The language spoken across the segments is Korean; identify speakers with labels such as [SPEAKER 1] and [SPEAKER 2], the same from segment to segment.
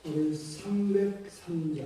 [SPEAKER 1] 우리 303장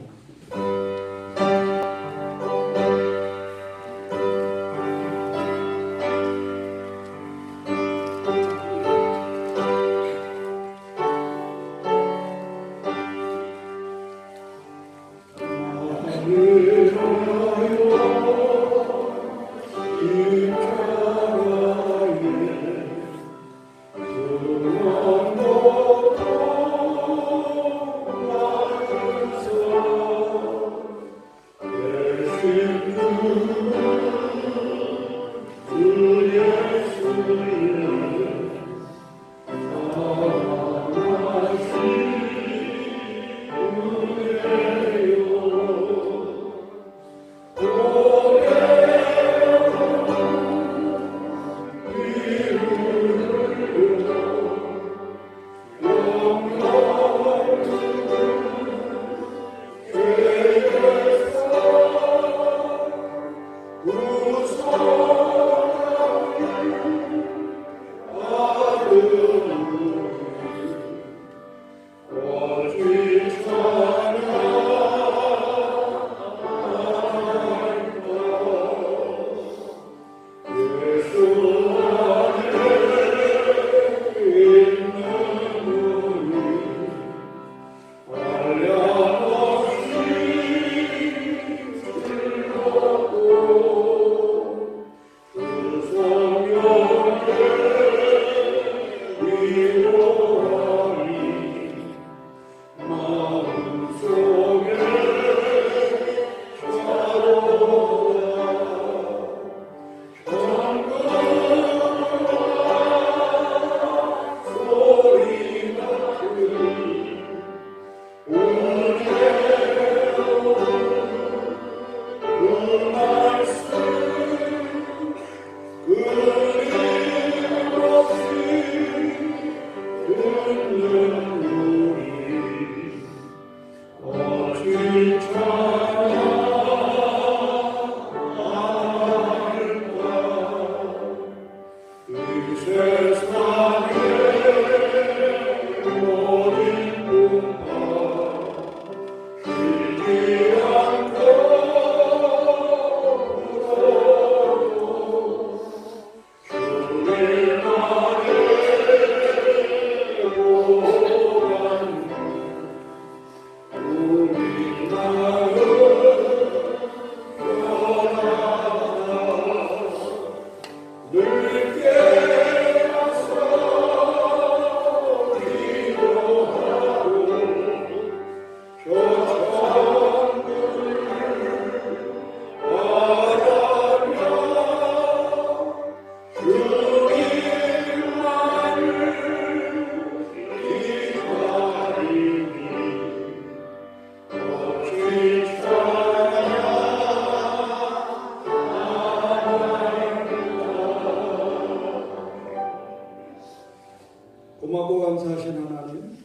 [SPEAKER 1] 고맙고 감사하신 하나님,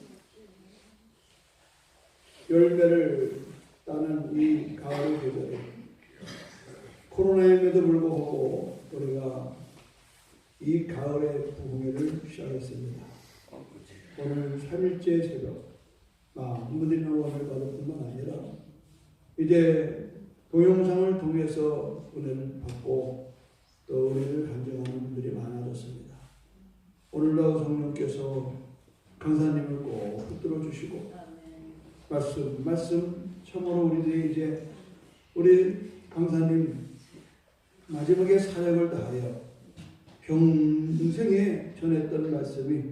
[SPEAKER 1] 열매를 따는 이 가을 계절에 코로나임에도 불구하고 우리가 이 가을의 부흥회를 시작했습니다. 오늘 3일째 새벽 무딘 원을 받을 뿐만 아니라 이제 동영상을 통해서 은혜를 받고 또 은혜를 간증하는 분들이 많아졌습니다. 오늘도 성령께서 강사님을 꼭 붙들어 주시고 말씀 참으로 우리들이 이제 우리 강사님 마지막에 사역을 다하여 평생에 전했던 말씀이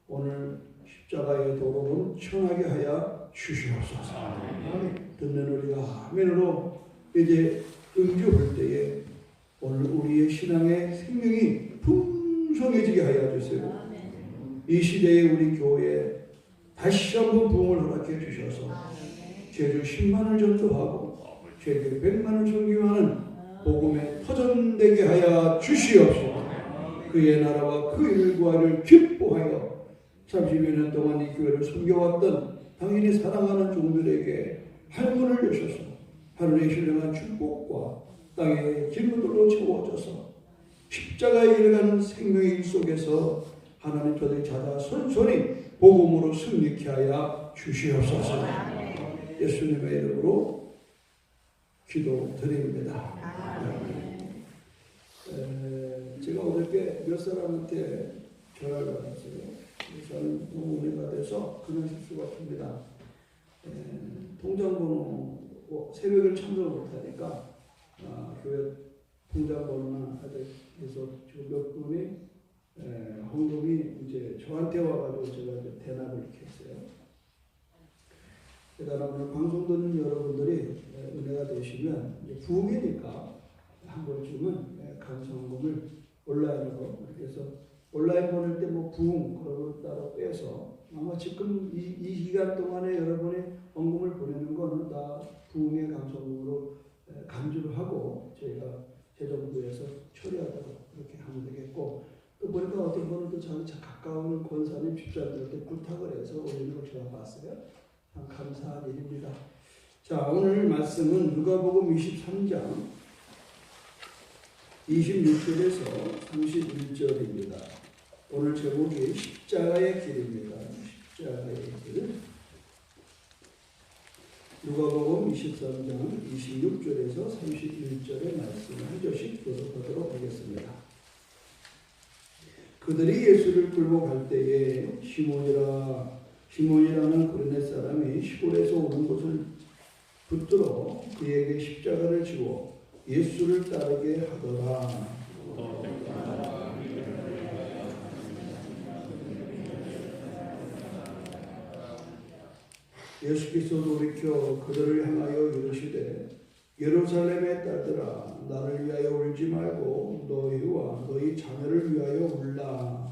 [SPEAKER 1] 오늘 십자가의 도로를 천하게 하여 주시옵소서. 듣는 우리가 아멘으로 이제 응주할 때에 오늘 우리의 신앙의 생명이 풍성해지게 하여 주세요. 이 시대에 우리 교회에 다시 한번 부흥을 허락해 주셔서 제주 10만을 전도하고 제주 100만을 섬기하는 복음에 터전되게 하여 주시옵소서. 그의 나라와 그 일과를 기뻐하여 30여 년 동안 이 교회를 섬겨왔던 당연히 사랑하는 종들에게 할문을 여셔서 하늘의 신령한 축복과 땅의 기름들로 채워져서 십자가에 이르가는 생명의 길 속에서 하나님 저들이 찾아 선선히 복음으로 승리케 하여 주시옵소서. 예수님의 이름으로 기도드립니다. 제가 어저께 몇 사람한테 전화를 받았어요. 저는 너무 은혜가 돼서 그냥 수가 없습니다. 통장번호 새벽을 참석을 못하니까 교회 통장번호나 해서 몇 분이 헌금이 이제 저한테 와가지고 제가 이제 대납을 이렇게 했어요. 그러니까 오늘 방송 듣는 여러분들이 은혜가 되시면 부흥이니까 한 번쯤은 감사헌금을 온라인으로 이렇게 해서 온라인 보낼 때 뭐 부흥 그런 거 따로 빼서 아마 지금 이 기간 동안에 여러분이 헌금을 보내는 거는 다 부흥의 감사헌금으로 간주를 하고 저희가 재정부에서 처리하도록 그렇게 하면 되겠고, 또 보니까 어떤 분은 또 자기 가까운 권사님 집사님들한테 부탁을 해서 올리는 걸 제가 봤어요. 참 감사한 일입니다. 자, 오늘 말씀은 누가복음 23장 26절에서 31절입니다. 오늘 제목이 십자가의 길입니다. 십자가의 길. 누가복음 23장 26절에서 31절의 말씀을 한 절씩 교독하도록 하겠습니다. 그들이 예수를 끌고 갈 때에 시몬이라는 구레네 사람이 시골에서 오는 것을 붙들어 그에게 십자가를 지워 예수를 따르게 하더라. 예수께서 돌이켜 그들을 향하여 이르시되 예루살렘의 딸들아, 나를 위하여 울지 말고 너희와 너희 자녀를 위하여 울라.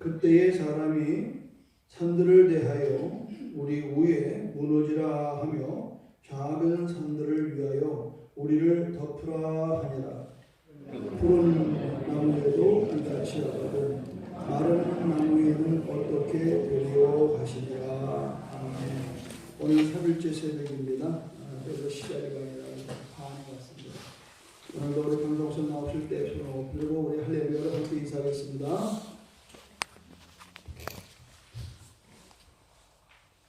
[SPEAKER 1] 그때의 사람이 산들을 대하여 우리 위에 무너지라 하며 작은 산들을 위하여 우리를 덮으라 하니라. 푸른 나무에도 이같이 하거든 마른 나무에는 어떻게 되리요 하시니라. 아멘. 오늘 3일째 새벽입니다. 그래서 시작이 아니라 반이 왔습니다. 오늘도 우리 방송선 나오실 때 손을 엎드리고 우리 할렐루야로 함께 인사하겠습니다.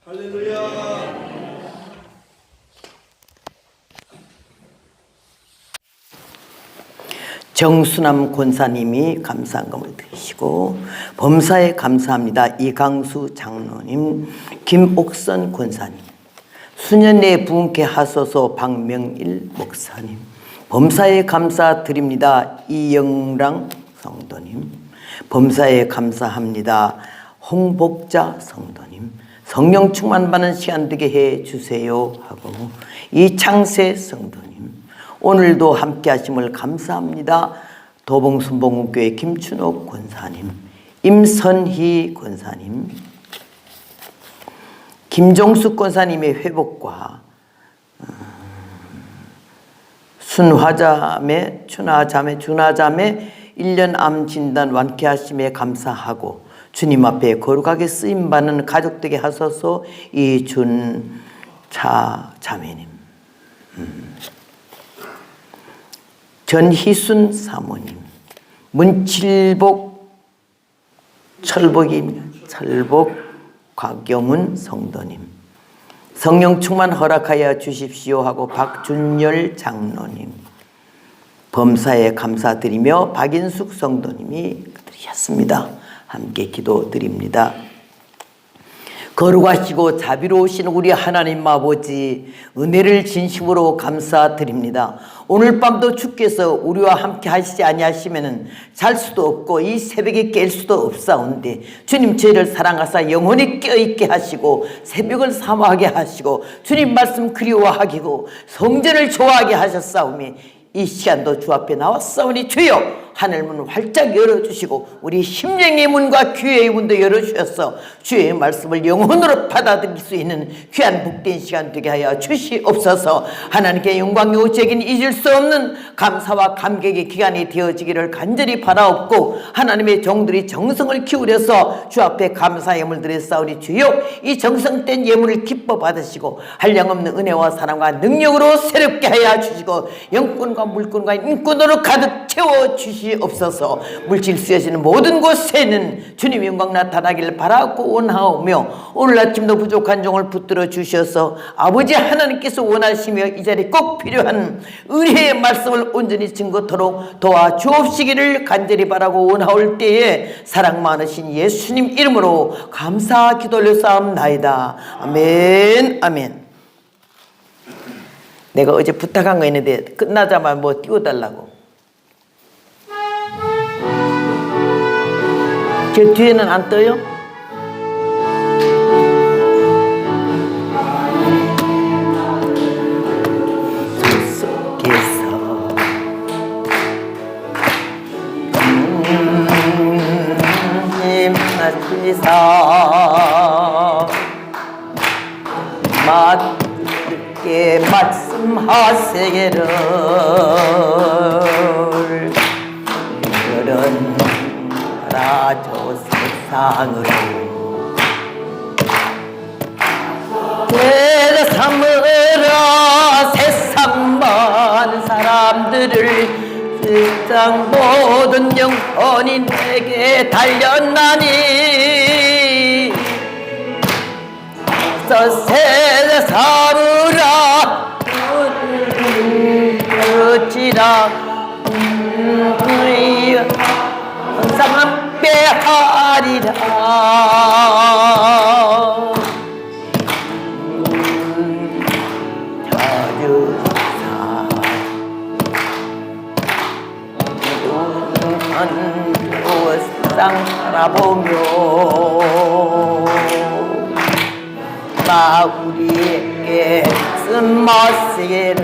[SPEAKER 1] 할렐루야.
[SPEAKER 2] 정순남 권사님이 감사헌금을 드리시고, 범사에 감사합니다. 이강수 장로님, 김옥선 권사님, 수년내 부흥케 하소서 박명일 목사님, 범사에 감사드립니다. 이영랑 성도님, 범사에 감사합니다. 홍복자 성도님, 성령 충만받는 시간 되게 해 주세요 하고, 이창세 성도님, 오늘도 함께 하심을 감사합니다. 도봉순복음교회 김춘옥 권사님, 임선희 권사님, 김종숙 권사님의 회복과 순화자매, 준하자매 1년 암 진단 완쾌하심에 감사하고, 주님 앞에 거룩하게 쓰임받는 가족 되게 하소서. 이준차 자매님, 전희순 사모님, 문칠복 철복 곽경은 성도님, 성령 충만 허락하여 주십시오 하고 박준열 장로님, 범사에 감사드리며 박인숙 성도님이 드리셨습니다. 함께 기도드립니다. 거룩하시고 자비로우신 우리 하나님 아버지, 은혜를 진심으로 감사드립니다. 오늘 밤도 주께서 우리와 함께 하시지 아니하시면 잘 수도 없고 이 새벽에 깰 수도 없사온데, 주님 저희를 사랑하사 영원히 껴있게 하시고 새벽을 사모하게 하시고 주님 말씀 그리워하기고 성전을 좋아하게 하셨사오니 이 시간도 주 앞에 나왔사오니 주여 하늘 문 활짝 열어주시고 우리 심령의 문과 귀의 문도 열어주셔서 주의 말씀을 영혼으로 받아들일 수 있는 귀한 복된 시간 되게 하여 주시옵소서. 하나님께 영광이 제긴 잊을 수 없는 감사와 감격의 기간이 되어지기를 간절히 바라옵고 하나님의 종들이 정성을 기울여서 주 앞에 감사 예물 드렸사오니 주여 이 정성된 예물을 기뻐 받으시고 한량없는 은혜와 사랑과 능력으로 새롭게 하여 주시고 영권과 물권과 인권으로 가득 채워 주시옵소서. 물질 쓰여지는 모든 곳에는 주님의 영광 나타나기를 바라고 원하오며 오늘 아침도 부족한 종을 붙들어 주셔서 아버지 하나님께서 원하시며 이 자리에 꼭 필요한 은혜의 말씀을 온전히 증거토록 도와주옵시기를 간절히 바라고 원하올 때에 사랑 많으신 예수님 이름으로 감사 기도 올려싸움나이다. 아멘. 아멘. 내가 어제 부탁한 거 있는데 끝나자마자 뭐 띄워달라고. 저 뒤에는 안 떠요? 속에서 힘나시사 맞게 말씀하세기를 그런 나라 저 세상으로 죄를 삼으라 세상 많은 사람들을 세상 모든 영혼이 내게 달렸나니 세상 삼으라 그렇지라 항상 함께 하리라. 세상 살아보며 나 우리에게 쓴맛을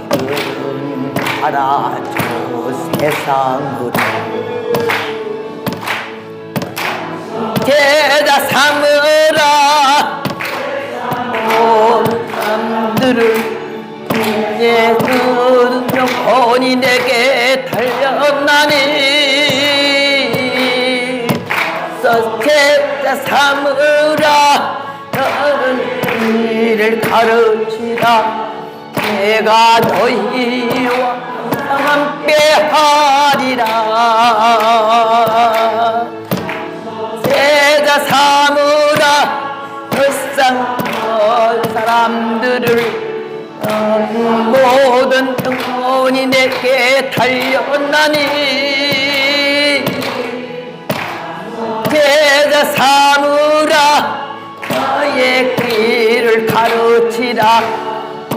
[SPEAKER 2] 너희들은 알아줘 세상으로 제자 삼으라 모든 사람들을 이제 그런 영혼이 내게 달렸나니 제자 삼으라 너는 이를 가르치라 내가 너희와 함께 하리라. 제자 삼으라 세상 사람들을 모든 영혼이 내게 달렸나니 제자 삼으라 나의 길을 가르치라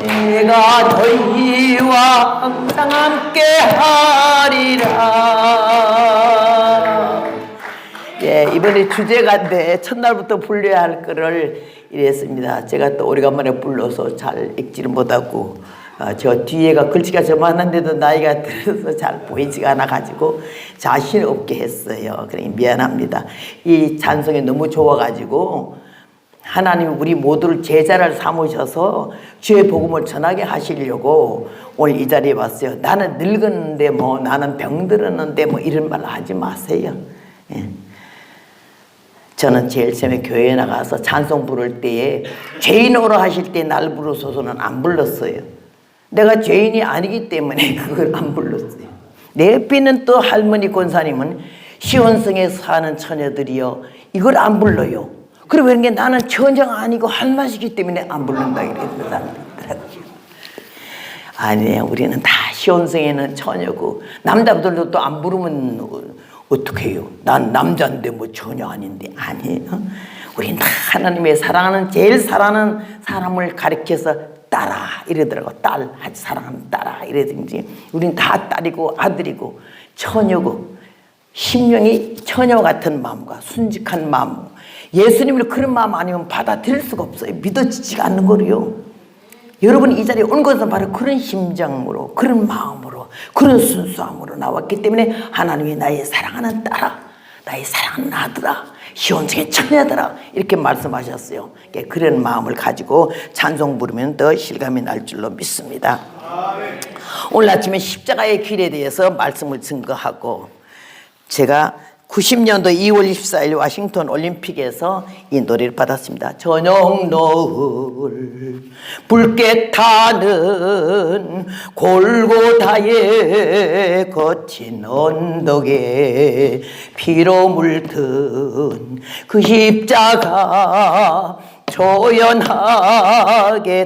[SPEAKER 2] 내가 너희와 항상 함께 하리라. 예, 이번에 주제가인데 첫날부터 불러야 할 거를 이랬습니다. 제가 또 오래간만에 불러서 잘 읽지를 못하고 저 뒤에가 글씨가 저만한데도 나이가 들어서 잘 보이지가 않아가지고 자신 없게 했어요. 그러니 미안합니다. 이 찬송이 너무 좋아가지고 하나님이 우리 모두를 제자를 삼으셔서 주의 복음을 전하게 하시려고 오늘 이 자리에 왔어요. 나는 늙었는데 뭐 나는 병들었는데 뭐 이런 말 하지 마세요. 예. 저는 제일 처음에 교회에 나가서 찬송 부를 때에 죄인으로 하실 때 날 부르소서는 안 불렀어요. 내가 죄인이 아니기 때문에 그걸 안 불렀어요. 내 옆에 있는 또 할머니 권사님은 시온성에 사는 처녀들이요 이걸 안 불러요. 그리고 그런 나는 처녀가 아니고 할머니이기 때문에 안 부른다 이랬더라고요. 아니에요. 우리는 다 시온성에는 처녀고 남자들도 또 안 부르면 어떻게 해요? 난 남자인데 뭐 처녀 아닌데. 아니에요. 우린 다 하나님의 사랑하는 제일 사랑하는 사람을 가리켜서 딸아 이러더라고. 딸 사랑하는 딸아 이러든지. 우린 다 딸이고 아들이고 처녀고 심령이 처녀 같은 마음과 순직한 마음. 예수님을 그런 마음 아니면 받아들일 수가 없어요. 믿어지지가 않는 거래요. 여러분 이 자리에 온 것은 바로 그런 심정으로, 그런 마음으로, 그런 순수함으로 나왔기 때문에 하나님이 나의 사랑하는 딸아, 나의 사랑하는 아들아, 시온성의 처녀들아 이렇게 말씀하셨어요. 그런 마음을 가지고 찬송 부르면 더 실감이 날 줄로 믿습니다. 오늘 아침에 십자가의 길에 대해서 말씀을 증거하고, 제가 90년도 2월 24일 워싱턴 올림픽에서 이 노래를 받았습니다. 저녁 노을 붉게 타는 골고다의 거친 언덕에 피로 물든 그 십자가 조연하게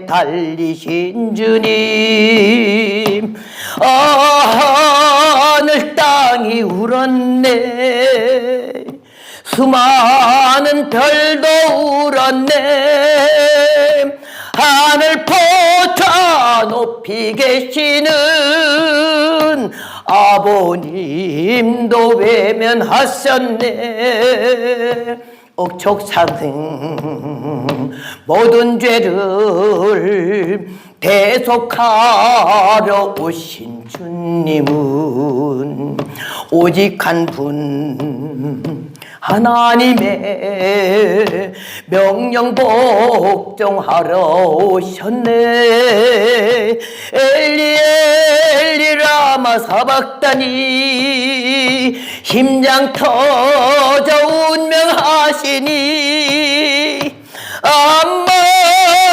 [SPEAKER 2] 달리신 주님, 하늘 땅이 울었네, 수많은 별도 울었네, 하늘 포차 높이 계시는 아버님도 외면하셨네. 옥촉사승 모든 죄를 대속하러 오신 주님은 오직 한 분 하나님의 명령 복종하러 오셨네. 엘리 엘리 라마 사박다니, 심장 터져 운명하시니,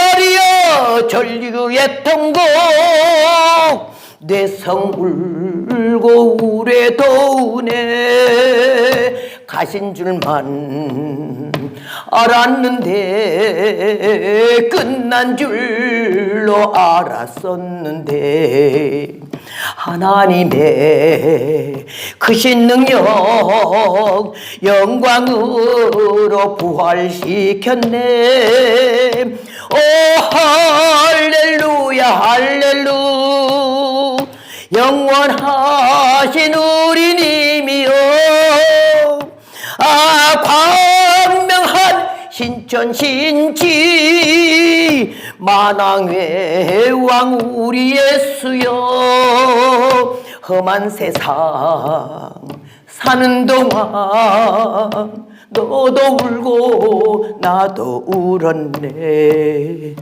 [SPEAKER 2] 암마리아 전류의 통곡 뇌성 울고 우레 도우네. 가신 줄만 알았는데 끝난 줄로 알았었는데, 하나님의 크신 능력 영광으로 부활시켰네. 오 할렐루야 할렐루야, 영원하신 우리 님이여, 광명한 신천 신치 만왕의 왕 우리 예수여, 험한 세상 사는 동안 너도 울고 나도 울었네.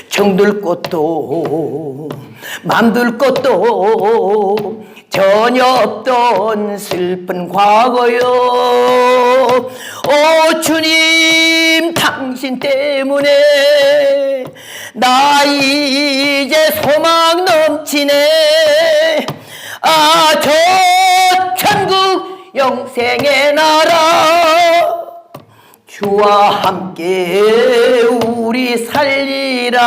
[SPEAKER 2] 정들 것도 맘들 것도 전혀 없던 슬픈 과거요. 오 주님, 당신 때문에 나 이제 소망 넘치네. 저 천국 영생의 나라, 주와 함께 우리 살리라.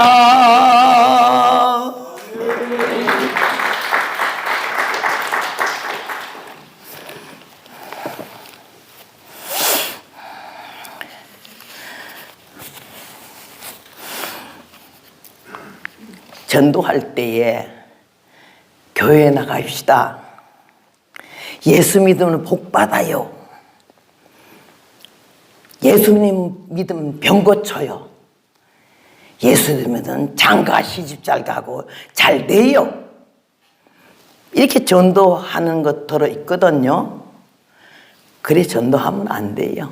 [SPEAKER 2] 전도할 때에 교회에 나갑시다. 예수 믿으면 복 받아요. 예수님 믿으면 병 고쳐요. 예수 믿으면 장가 시집 잘 가고 잘 돼요. 이렇게 전도하는 것 들어 있거든요. 그래 전도하면 안 돼요.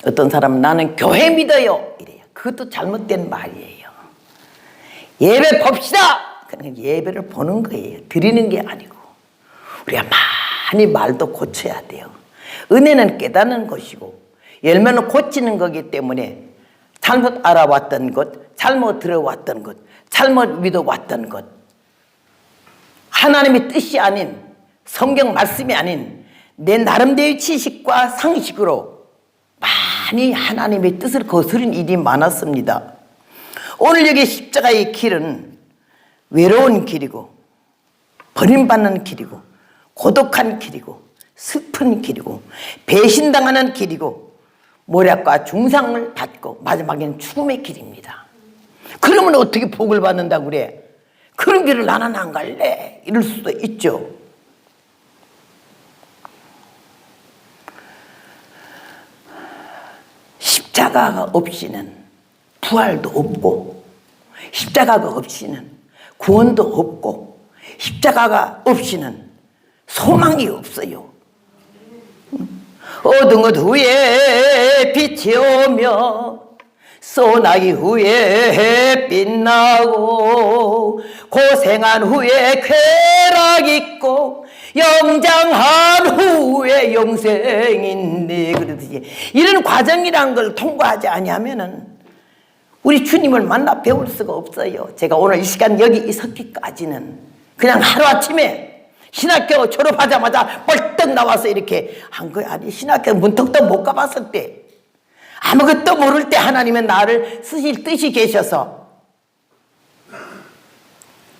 [SPEAKER 2] 어떤 사람은 나는 교회 믿어요 이래요. 그것도 잘못된 말이에요. 예배 봅시다. 그러니까 예배를 보는 거예요. 드리는 게 아니고. 우리가 많이 말도 고쳐야 돼요. 은혜는 깨닫는 것이고 열매는 고치는 거기 때문에 잘못 알아왔던 것, 잘못 들어왔던 것, 잘못 믿어왔던 것, 하나님의 뜻이 아닌, 성경 말씀이 아닌 내 나름대로의 지식과 상식으로 많이 하나님의 뜻을 거스른 일이 많았습니다. 오늘 여기 십자가의 길은 외로운 길이고 버림받는 길이고 고독한 길이고 슬픈 길이고 배신당하는 길이고 모략과 중상을 받고 마지막에는 죽음의 길입니다. 그러면 어떻게 복을 받는다고 그래? 그런 길을 나는 안 갈래 이럴 수도 있죠. 십자가가 없이는 부활도 없고 십자가가 없이는 구원도 없고 십자가가 없이는 소망이 없어요. 어두운 것 후에 빛이 오며 소나기 후에 빛나고 고생한 후에 쾌락 있고 영장한 후에 영생인데 그러듯이 이런 과정이란 걸 통과하지 아니하면은 우리 주님을 만나 배울 수가 없어요. 제가 오늘 이 시간 여기 있었기까지는 그냥 하루아침에 신학교 졸업하자마자 벌떡 나와서 이렇게 한 거야. 아니 신학교 문턱도 못 가봤을 때 아무것도 모를 때 하나님은 나를 쓰실 뜻이 계셔서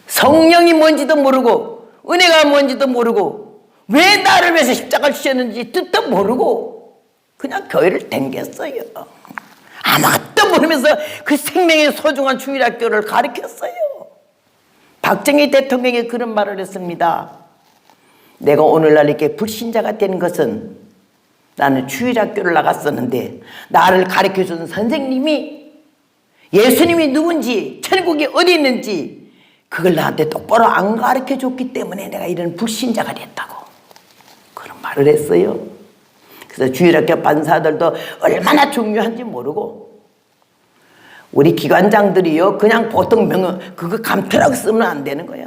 [SPEAKER 2] 성령이 뭔지도 모르고 은혜가 뭔지도 모르고 왜 나를 위해서 십자가를 지셨는지 뜻도 모르고 그냥 교회를 댕겼어요. 아무것도 모르면서 그 생명의 소중한 주일학교를 가르쳤어요. 박정희 대통령이 그런 말을 했습니다. 내가 오늘날 이렇게 불신자가 된 것은 나는 주일학교를 나갔었는데 나를 가르쳐준 선생님이 예수님이 누군지 천국이 어디 있는지 그걸 나한테 똑바로 안 가르쳐줬기 때문에 내가 이런 불신자가 됐다고 그런 말을 했어요. 그래서 주일학교 반사들도 얼마나 중요한지 모르고 우리 기관장들이요 그냥 보통 명언 그거 감투라고 쓰면 안 되는 거야.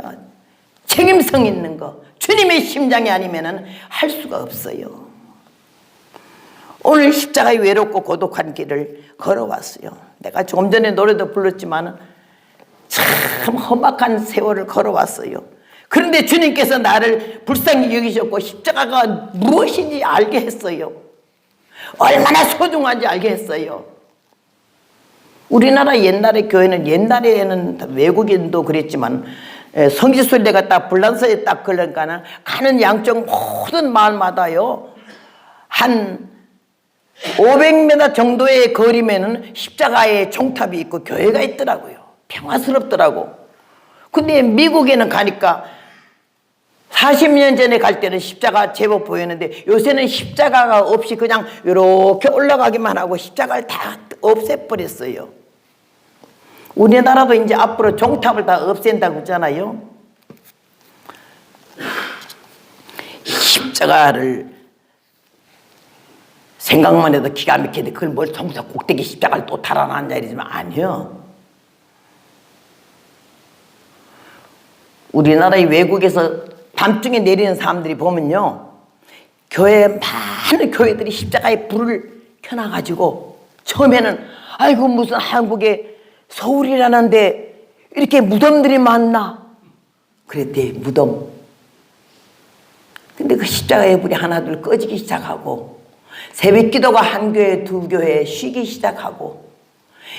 [SPEAKER 2] 책임성 있는 거 주님의 심장이 아니면은 할 수가 없어요. 오늘 십자가의 외롭고 고독한 길을 걸어왔어요. 내가 조금 전에 노래도 불렀지만 참 험악한 세월을 걸어왔어요. 그런데 주님께서 나를 불쌍히 여기셨고 십자가가 무엇인지 알게 했어요. 얼마나 소중한지 알게 했어요. 우리나라 옛날의 교회는 옛날에는 외국인도 그랬지만 성지순례가 딱 불란서에 딱 그러니까는 가는 양쪽 모든 마을마다요 한 500m 정도의 거리면은 십자가의 종탑이 있고 교회가 있더라고요. 평화스럽더라고. 근데 미국에는 가니까 40년 전에 갈 때는 십자가 제법 보였는데 요새는 십자가가 없이 그냥 이렇게 올라가기만 하고 십자가를 다 없애버렸어요. 우리나라도 이제 앞으로 종탑을 다 없앤다고 그러잖아요. 십자가를 생각만 해도 기가 막히는데 그걸 뭘 정말 꼭대기 십자가를 또 달아놨냐 이러지만 아니요. 우리나라의 외국에서 밤중에 내리는 사람들이 보면요. 교회 많은 교회들이 십자가에 불을 켜놔가지고 처음에는 아이고 무슨 한국에 서울이라는데 이렇게 무덤들이 많나 그랬대. 무덤. 근데 그 십자가의 불이 하나둘 꺼지기 시작하고 새벽 기도가 한 교회 두 교회 쉬기 시작하고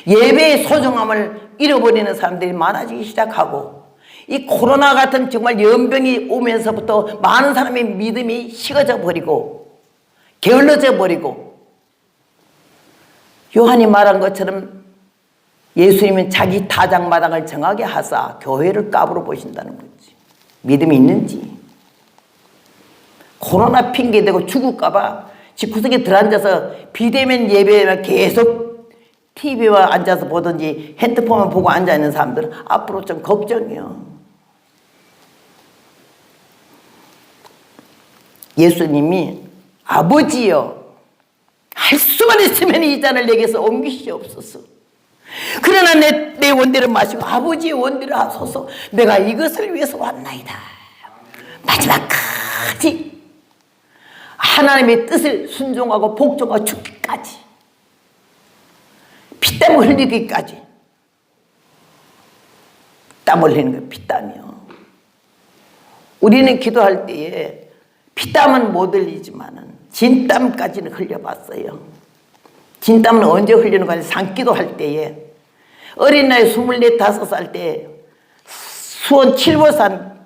[SPEAKER 2] 예배의 소중함을 잃어버리는 사람들이 많아지기 시작하고 이 코로나 같은 정말 연병이 오면서부터 많은 사람의 믿음이 식어져 버리고 게을러져 버리고 요한이 말한 것처럼 예수님은 자기 타작마당을 정하게 하사 교회를 값으로 보신다는 거지. 믿음이 있는지. 코로나 핑계대고 죽을까봐 집구석에 들어앉아서 비대면 예배만 계속 TV와 앉아서 보든지 핸드폰만 보고 앉아있는 사람들은 앞으로 좀 걱정이요. 예수님이 아버지여 할 수만 있으면 이 잔을 내게서 옮기시옵소서. 그러나 내 원대를 마시고 아버지의 원대를 하소서. 내가 이것을 위해서 왔나이다. 마지막까지 하나님의 뜻을 순종하고 복종하고 죽기까지 피땀 흘리기까지. 땀 흘리는 거 피땀이요. 우리는 기도할 때에 피땀은 못 흘리지만은 진땀까지는 흘려봤어요. 진땀은 언제 흘리는 거냐? 산기도 할 때에 어린 나이 24, 5살 때 수원 칠보산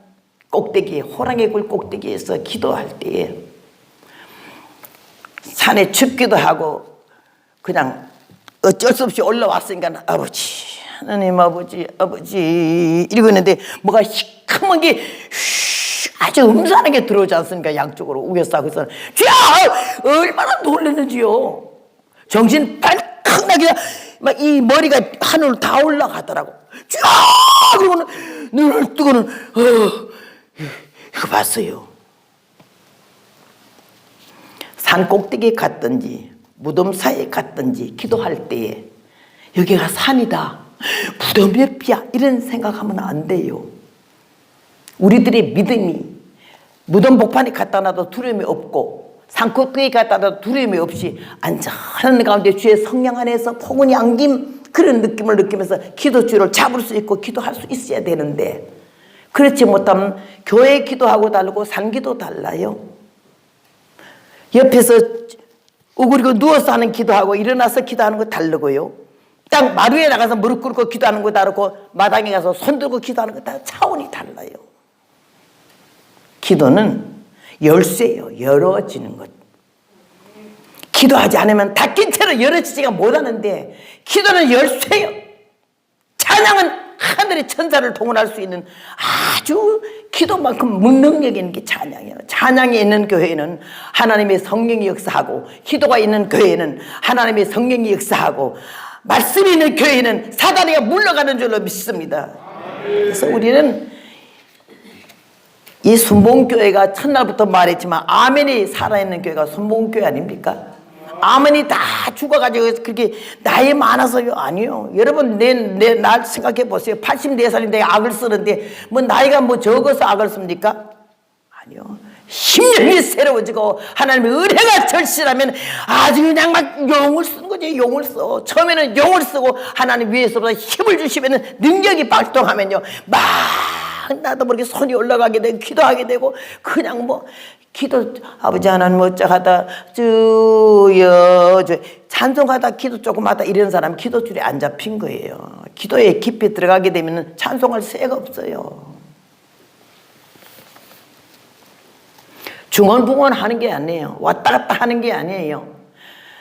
[SPEAKER 2] 꼭대기 호랑이 굴 꼭대기에서 기도할 때에 산에 춥기도 하고 그냥 어쩔 수 없이 올라왔으니까 아버지 하나님 아버지 이러고 있는데 뭐가 시커먼 게 아주 음산하게 들어오지 않습니까? 양쪽으로 우겨싸고 있어. 주야! 얼마나 놀랐는지요. 정신 발칵 나게 막 이 머리가 하늘로 다 올라가더라고. 쫙! 그러고는 눈을 뜨고는, 이거 봤어요. 산 꼭대기에 갔든지, 무덤 사이에 갔든지, 기도할 때에, 여기가 산이다. 무덤 옆이야. 이런 생각하면 안 돼요. 우리들의 믿음이 무덤 복판에 갖다 놔도 두려움이 없고, 산꼭대기에 갖다 놔도 두려움이 없이 안전한 가운데 주의 성령 안에서 포근히 안김, 그런 느낌을 느끼면서 기도줄을 잡을 수 있고 기도할 수 있어야 되는데, 그렇지 못하면 교회 기도하고 다르고 산기도 달라요. 옆에서 우그리고 누워서 하는 기도하고 일어나서 기도하는 거 다르고요. 딱 마루에 나가서 무릎 꿇고 기도하는 거 다르고, 마당에 가서 손 들고 기도하는 거 다 차원이 달라요. 기도는 열쇠예요. 열어지는 것. 기도하지 않으면 닫힌 채로 열어지지가 못하는데, 기도는 열쇠예요. 찬양은 하늘의 천사를 동원할 수 있는 아주 기도만큼 무능력 있는 게 찬양이에요. 찬양이 있는 교회는 하나님의 성령이 역사하고, 기도가 있는 교회는 하나님의 성령이 역사하고, 말씀이 있는 교회는 사단이가 물러가는 줄로 믿습니다. 그래서 우리는 이 순복음교회가 첫날부터 말했지만 아멘이 살아있는 교회가 순복음교회 아닙니까? 아멘이 다 죽어가지고 그렇게 나이 많아서요? 아니요. 여러분 날 생각해 보세요. 84살인데 악을 쓰는데 뭐 나이가 뭐 적어서 악을 씁니까? 아니요. 심령이 새로워지고 하나님의 은혜가 절실하면 아주 그냥 막 용을 쓰는 거지. 용을 써. 처음에는 용을 쓰고 하나님 위에서부터 힘을 주시면 능력이 발동하면요, 막 나도 모르게 손이 올라가게 되고 기도하게 되고, 그냥 뭐 기도 아버지 하나님 어쩌하다 주여 찬송하다 기도 조금 하다 이런 사람 기도줄에 안 잡힌 거예요. 기도에 깊이 들어가게 되면 찬송할 새가 없어요. 중언부언 하는 게 아니에요. 왔다 갔다 하는 게 아니에요.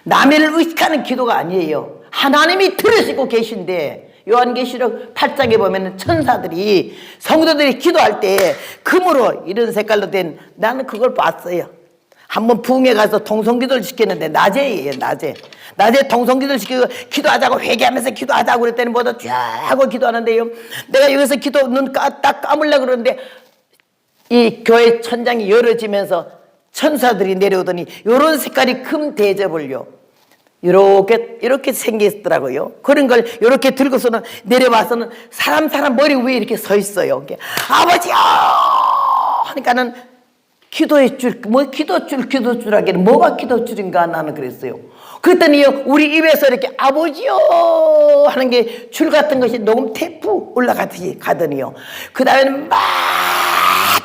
[SPEAKER 2] 남을 의식하는 기도가 아니에요. 하나님이 들으시고 계신데, 요한계시록 8장에 보면 천사들이 성도들이 기도할 때 금으로 이런 색깔로 된, 나는 그걸 봤어요. 한번 부흥회 가서 통성기도를 시켰는데 낮에예요. 낮에 통성기도를 시키고 기도하자고 회개하면서 기도하자고 그랬더니 뭐다 쫙 하고 기도하는데요, 내가 여기서 기도 눈 딱 감으려고 그러는데 이 교회 천장이 열어지면서 천사들이 내려오더니 요런 색깔이 금 대접을요, 이렇게 생겼더라고요. 그런 걸 이렇게 들고서는 내려와서는 사람 머리 위에 이렇게 서 있어요. 아버지요! 하니까는 기도의 줄, 뭐 기도줄 하기는 뭐가 기도줄인가 나는 그랬어요. 그랬더니 우리 입에서 이렇게 아버지요! 하는 게 줄 같은 것이 녹음 테이프 올라가듯이 가더니요, 그 다음에는 막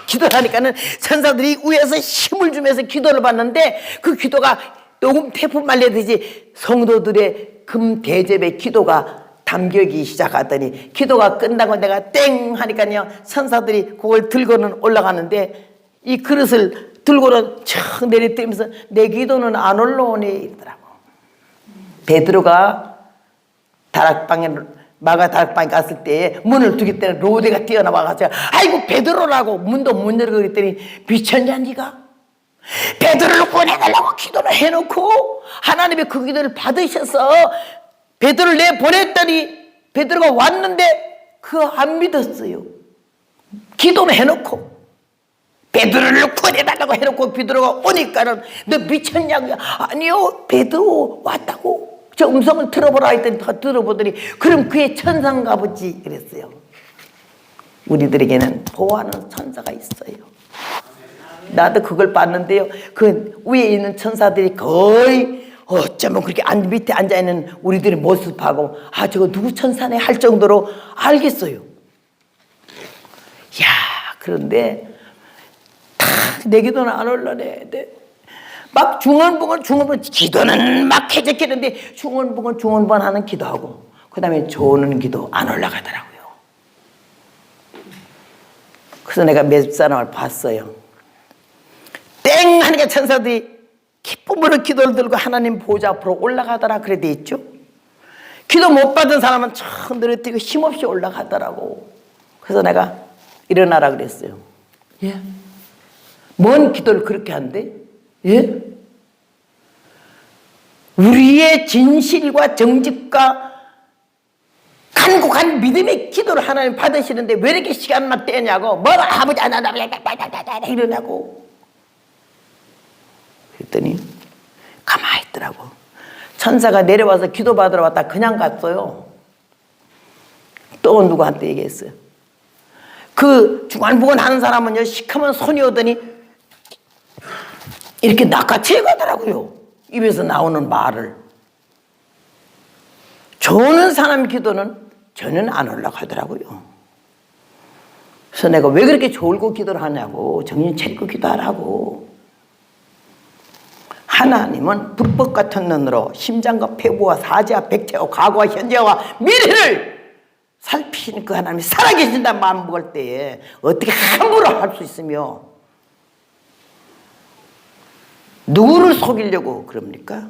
[SPEAKER 2] 기도하니까는 천사들이 위에서 힘을 주면서 기도를 받는데, 그 기도가 녹음 테이프 말려듯이 성도들의 금 대접의 기도가 담겨기 시작하더니, 기도가 끝나고 내가 땡 하니까요, 천사들이 그걸 들고는 올라가는데 이 그릇을 들고는 척 내리뜨면서 내 기도는 안 올라오네 이러더라고. 베드로가 마가 다락방에 갔을 때 문을 두기 때문에 로데가 뛰어나와가지고 아이고 베드로라고 문도 못 열고 그랬더니, 미쳤냐 니가? 베드로를 보내달라고 기도를 해놓고 하나님의 그 기도를 받으셔서 베드로를 내보냈더니 베드로가 왔는데 그거 안 믿었어요. 기도를 해놓고 베드로를 보내달라고 해놓고 베드로가 오니까는 너 미쳤냐고요? 아니요, 베드로 왔다고 저 음성을 들어보라 했더니 더 들어보더니 그럼 그의 천사인가 보지 그랬어요. 우리들에게는 보호하는 천사가 있어요. 나도 그걸 봤는데요, 그 위에 있는 천사들이 거의 어쩌면 그렇게 밑에 앉아있는 우리들의 모습하고 저거 누구 천사네 할 정도로 알겠어요. 야, 그런데 내 기도는 안 올라내. 막 중언부언 기도는 막 해적했는데 중언부언 하는 기도하고 그 다음에 조는 기도 안 올라가더라고요. 그래서 내가 몇 사람을 봤어요. 땡 하니까 천사들이 기쁨으로 기도를 들고 하나님 보좌 앞으로 올라가더라 그래 돼 있죠. 기도 못 받은 사람은 참 늘어뜨리고 힘없이 올라가더라고. 그래서 내가 일어나라 그랬어요. 예? 뭔 기도를 그렇게 한대? 예? 우리의 진실과 정직과 간곡한 믿음의 기도를 하나님 받으시는데 왜 이렇게 시간만 떼냐고, 뭐라 아버지 안 한다 이러냐고. 그랬더니 가만히 있더라고. 천사가 내려와서 기도 받으러 왔다 그냥 갔어요. 또 누구한테 얘기했어요. 그 중환부원 하는 사람은요, 시커먼 손이 오더니 이렇게 낚아채 가더라고요. 입에서 나오는 말을. 조는 사람 기도는 전혀 안 올라가더라고요. 그래서 내가 왜 그렇게 졸고 기도를 하냐고, 정신 차리고 기도하라고. 하나님은 불법 같은 눈으로 심장과 폐부와 사지와 백체와 과거와 현재와 미래를 살피시는 그 하나님이 살아계신다는 마음 먹을 때에 어떻게 함부로 할 수 있으며 누구를 속이려고 그럽니까?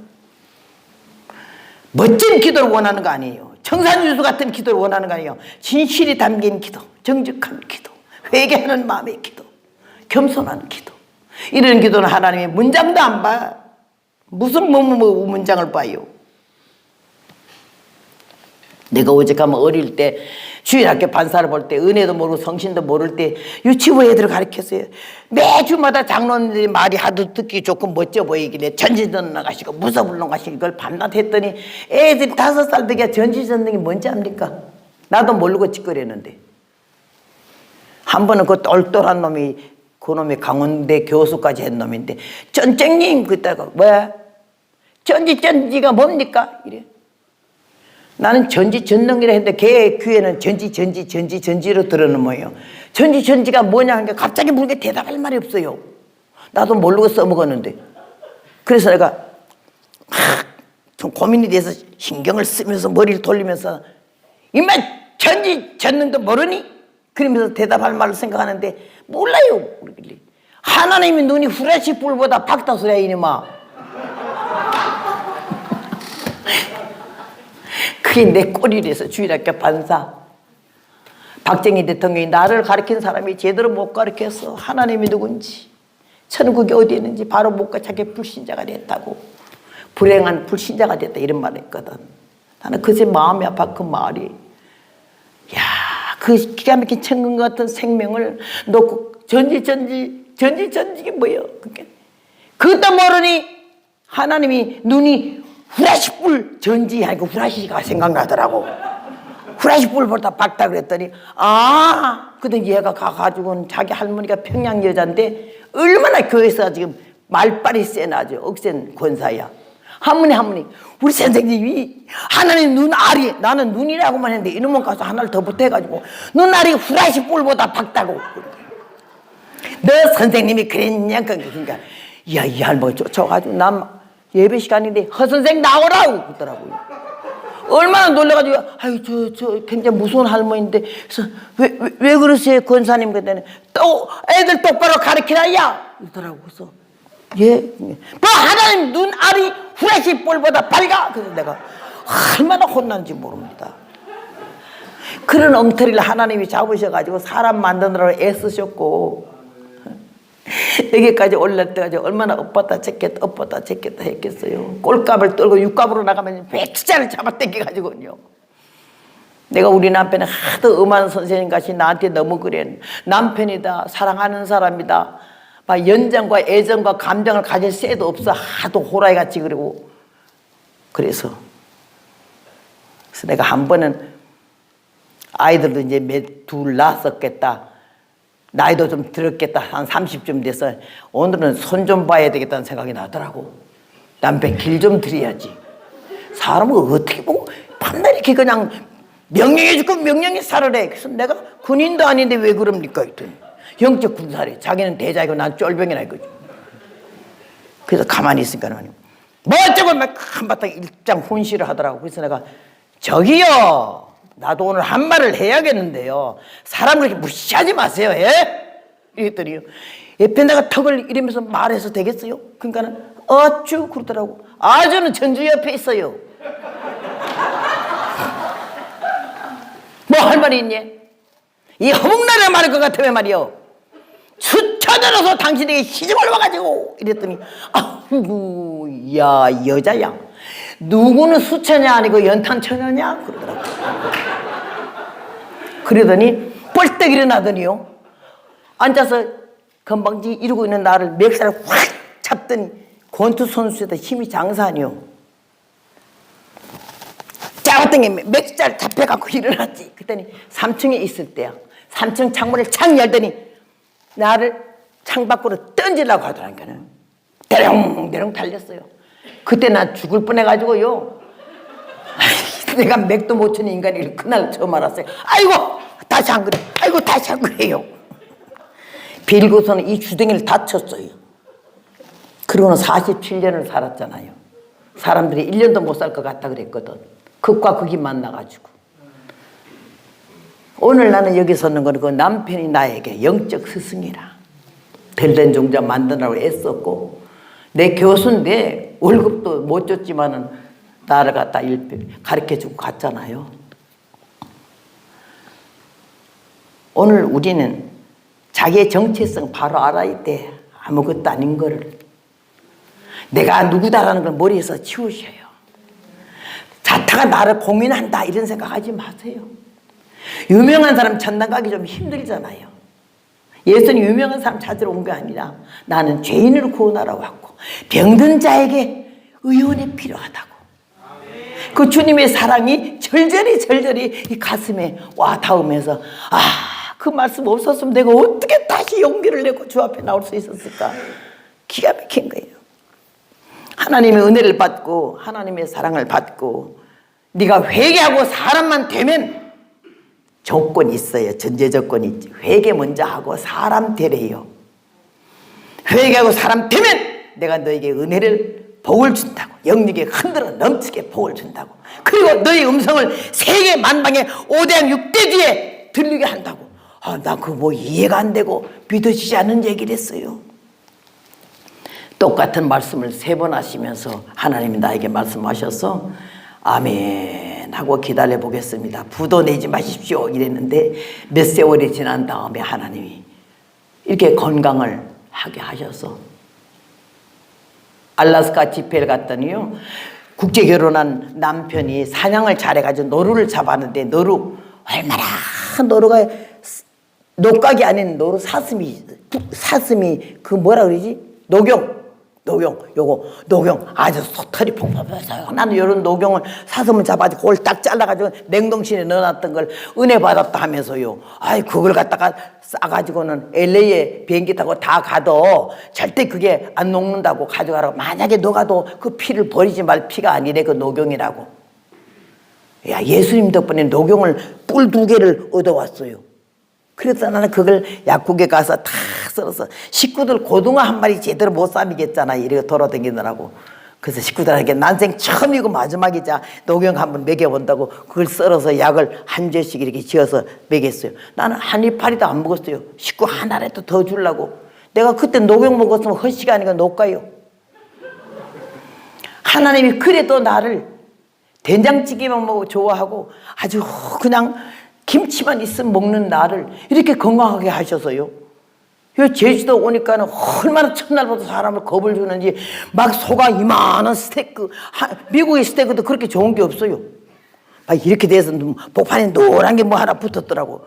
[SPEAKER 2] 멋진 기도를 원하는 거 아니에요. 청산유수 같은 기도를 원하는 거 아니에요. 진실이 담긴 기도, 정직한 기도, 회개하는 마음의 기도, 겸손한 기도. 이런 기도는 하나님이 문장도 안 봐. 무슨 문장을 봐요. 내가 오직하면 어릴 때 주일학교 반사를 볼 때 은혜도 모르고 성신도 모를 때 유치부 애들을 가르쳤어요. 매주마다 장로님들이 말이 하도 듣기 좋고 멋져 보이길래 전지전능 하시고 무서불능 하시고 이걸 밤낮 했더니 애들이 5살 되기야 전지전능이 뭔지 압니까? 나도 모르고 짓거렸는데 한 번은 그 똘똘한 놈이 그 놈이 강원대 교수까지 한 놈인데 전쟁님 그랬다가 왜? 전지가 뭡니까? 이래. 나는 전지전능이라 했는데 걔 귀에는 전지로 들어는 뭐예요. 전지가 뭐냐 하니까 갑자기 모르게 대답할 말이 없어요. 나도 모르고 써먹었는데. 그래서 내가 좀 고민이 돼서 신경을 쓰면서 머리를 돌리면서 이마 전지전능도 모르니? 그러면서 대답할 말을 생각하는데 몰라요. 하나님의 눈이 후레쉬 불보다 밝다 소리야 이놈아. 그게 내 꼴이래서 주일학교 반사. 박정희 대통령이 나를 가르친 사람이 제대로 못 가르쳤어. 하나님이 누군지, 천국이 어디 있는지 바로 못 가르쳐 불신자가 됐다고. 불행한 불신자가 됐다 이런 말을 했거든. 나는 그새 마음이 아파 그 말이. 야, 그 기가 막힌 천국 같은 생명을 놓고 전지게 뭐예요? 그것도 모르니 하나님이 눈이 후라시불 전지 아니고 후라시가 생각나더라고. 후라시불보다 밝다 그랬더니 근데 얘가 가가지고는 자기 할머니가 평양 여자인데 얼마나 교회에서 지금 말빨이 세나죠. 억센 권사야. 할머니 우리 선생님이 하나님 눈알이, 나는 눈이라고만 했는데 이놈은 가서 하나를 더 붙여가지고 눈알이 후라시불보다 밝다고. 너 선생님이 그랬냐? 그러니까 야, 이 할머니 쫓아가지고 남 예배 시간인데 허선생 나오라고 그러더라고요. 얼마나 놀래가지고 아유 저 굉장히 무서운 할머니인데 그래서 왜 그러세요 권사님? 그랬더니 또 애들 똑바로 가르치라야 이러더라고. 그래서 뭐 하나님 눈알이 후레쉬 볼보다 밝아. 그래서 내가 얼마나 혼난지 모릅니다. 그런 엉터리를 하나님이 잡으셔가지고 사람 만드느라고 애쓰셨고 여기까지 올릴 때까지 얼마나 엎었다 제꼈다 했겠어요. 꼴값을 떨고 육값으로 나가면 백투자를 잡아당겨가지고요. 내가 우리 남편은 하도 엄한 선생님 같이 나한테 너무 그래. 남편이다, 사랑하는 사람이다, 막 연장과 애정과 감정을 가질 새도 없어. 하도 호랑이같이 그러고. 그래서 내가 한 번은 아이들도 이제 둘 낳았었겠다. 나이도 좀 들었겠다. 한 30쯤 돼서 오늘은 손 좀 봐야 되겠다는 생각이 나더라고. 남편 길 좀 드려야지. 사람을 어떻게 보고 밤낮 이렇게 그냥 명령해 주고 명령해 살으래. 그래서 내가 군인도 아닌데 왜 그럽니까? 했더니 영적 군사래. 자기는 대자이고 난 쫄병이라 이거지. 그래서 가만히 있으니까 뭐 어쩌고 막 한바탕 일장 훈시를 하더라고. 그래서 내가 저기요, 나도 오늘 한 말을 해야겠는데요. 사람을 이렇게 무시하지 마세요. 예? 이랬더니 옆에 내가 턱을 이러면서 말해서 되겠어요? 그러니까는 어쭈 그러더라고. 아주는 전주 옆에 있어요. 뭐 할 말이 있니? 이 허목나라 말할 것 같으면 말이요. 수천으로서 당신에게 시집을 와가지고 이랬더니 아이고 야 여자야, 누구는 수천이 아니고 연탄천녀냐 그러더라고. 그러더니 벌떡 일어나더니요. 앉아서 건방지 이러고 있는 나를 멱살을 확 잡더니 권투 선수에다 힘이 장사하니요. 잡았더니 멱살 잡혀갖고 일어났지. 그랬더니 3층에 있을 때야. 3층 창문을 창 열더니 나를 창밖으로 던지려고 하더라니까요. 대롱대롱 달렸어요. 그때 나 죽을 뻔해가지고요. 내가 맥도 못 추는 인간이 그날 처음 알았어요. 아이고 다시 안 그래. 아이고 다시 안 그래요. 빌고서는 이 주둥이를 다쳤어요. 그러고는 47년을 살았잖아요. 사람들이 1년도 못 살 것 같다 그랬거든. 극과 극이 만나가지고. 오늘 나는 여기 서는 건 그 남편이 나에게 영적 스승이라. 벨된 종자 만드느라고 애썼고, 내 교수인데 월급도 못 줬지만은 나를 갖다 가르쳐주고 갔잖아요. 오늘 우리는 자기의 정체성 바로 알아야 돼. 아무것도 아닌 거를. 내가 누구다라는 걸 머리에서 치우셔요. 자타가 나를 공인한다 이런 생각하지 마세요. 유명한 사람 천당 가기 좀 힘들잖아요. 예수는 유명한 사람 찾으러 온 게 아니라 나는 죄인을 구원하러 왔고 병든 자에게 의원이 필요하다고. 그 주님의 사랑이 절절히 이 가슴에 와 닿으면서 그 말씀 없었으면 내가 어떻게 다시 용기를 내고 주 앞에 나올 수 있었을까. 기가 막힌 거예요. 하나님의 은혜를 받고 하나님의 사랑을 받고 네가 회개하고 사람만 되면 조건이 있어요. 전제 조건이 있지. 회개 먼저 하고 사람 되래요. 회개하고 사람 되면 내가 너에게 은혜를 복을 준다고. 영육에 흔들어 넘치게 복을 준다고. 그리고 너의 음성을 세계 만방에 5대양 6대주에 들리게 한다고. 나 그거 뭐 이해가 안 되고 믿어지지 않는 얘기를 했어요. 똑같은 말씀을 3번 하시면서 하나님이 나에게 말씀하셔서 아멘 하고 기다려 보겠습니다. 부도 내지 마십시오 이랬는데 몇 세월이 지난 다음에 하나님이 이렇게 건강을 하게 하셔서 알라스카 집회를 갔더니요. 국제 결혼한 남편이 사냥을 잘해가지고 노루를 잡았는데 노루 얼마나 노루가 녹각이 아닌 노루 사슴이 그 뭐라 그러지? 녹용 요거 녹용 아주 소털이 퐁퐁해서요. 나는 이런 녹용을 사슴을 잡아가지고 그걸 딱 잘라가지고 냉동실에 넣어놨던 걸 은혜 받았다 하면서요. 그걸 갖다가 싸가지고는 LA에 비행기 타고 다 가도 절대 그게 안 녹는다고 가져가라고. 만약에 녹아도 그 피를 버리지 말 피가 아니래 그 녹용이라고. 야 예수님 덕분에 녹용을 뿔 2개를 얻어왔어요. 그래서 나는 그걸 약국에 가서 다 썰어서 식구들 고등어 한 마리 제대로 못 삶이겠잖아. 이렇게 돌아다니느라고. 그래서 식구들에게 난생 처음이고 마지막이자 녹용 한번 먹여본다고 그걸 썰어서 약을 한 개씩 이렇게 지어서 먹였어요. 나는 한 이파리도 안 먹었어요. 식구 하나라도 더 주려고. 내가 그때 녹용 먹었으면 헛시가 아니고 녹가요. 하나님이 그래도 나를 된장찌개만 먹고 좋아하고 아주 그냥 김치만 있으면 먹는 나를 이렇게 건강하게 하셔서요. 제주도 오니까는 얼마나 첫날부터 사람을 겁을 주는지 막 소가 이만한 스테이크, 미국의 스테이크도 그렇게 좋은 게 없어요. 막 이렇게 돼서 복판에 노란 게 뭐 하나 붙었더라고.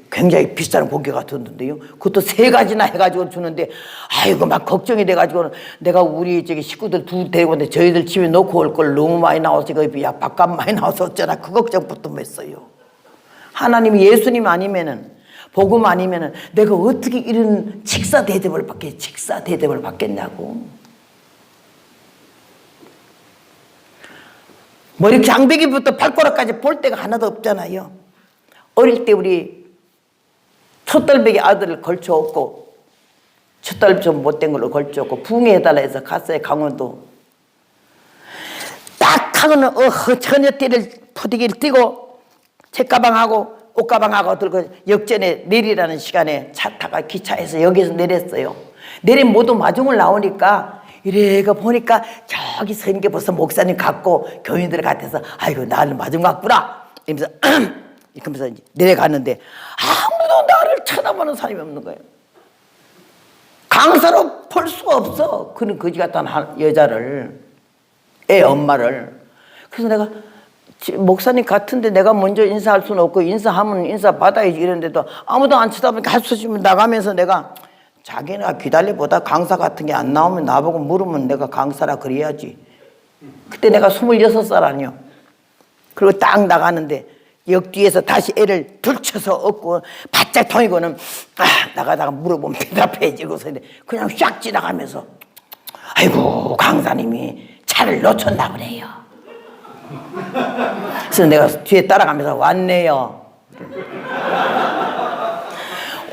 [SPEAKER 2] 굉장히 비싼 고기 같았는데요. 그것도 3가지나 해가지고 주는데, 막 걱정이 돼가지고 내가 우리 식구들 데리고 오는데 저희들 집에 놓고 올 걸 너무 많이 나와서 야 밥값 많이 나와서 어쩌나 그 걱정부터 했어요. 하나님이 예수님 아니면은 복음 아니면은 내가 어떻게 이런 직사 대접을 받겠냐고. 머리 장배기부터 발가락까지 볼 데가 하나도 없잖아요. 어릴 때 우리 촛돌배기 아들을 걸쳐왔고 촛돌 좀 못된 걸로 걸쳐왔고 부흥해달라 해서 갔어요. 강원도. 딱 하고는 처녀띠를 포대기를 띄고 책가방하고 옷가방하고 들고 역전에 내리라는 시간에 차 타가 기차에서 여기서 내렸어요. 내리면 모두 마중을 나오니까 이래가 보니까 저기 서 있는 게 벌써 목사님 같고 교인들 같아서 나를 마중 같구나 이러면서 이러면서 내려가는데 아무도 나를 쳐다보는 사람이 없는 거예요. 강사로 볼 수가 없어. 그런 거지 같은 여자를 애 엄마를. 그래서 내가 목사님 같은데 내가 먼저 인사할 수는 없고 인사하면 인사 받아야지 이랬는데도 아무도 안 쳐다보니까 가르쳐주면 나가면서 내가 자기네가 기다려보다 강사 같은 게 안 나오면 나보고 물으면 내가 강사라 그래야지. 그때 내가 26살 아니요. 그리고 딱 나가는데 역 뒤에서 다시 애를 들쳐서 업고 바짝 통이고는 나가다가 물어보면 대답해지고서 그냥 샥 지나가면서 아이고 강사님이 차를 놓쳤나 보네요. 그래서 내가 뒤에 따라가면서 왔네요.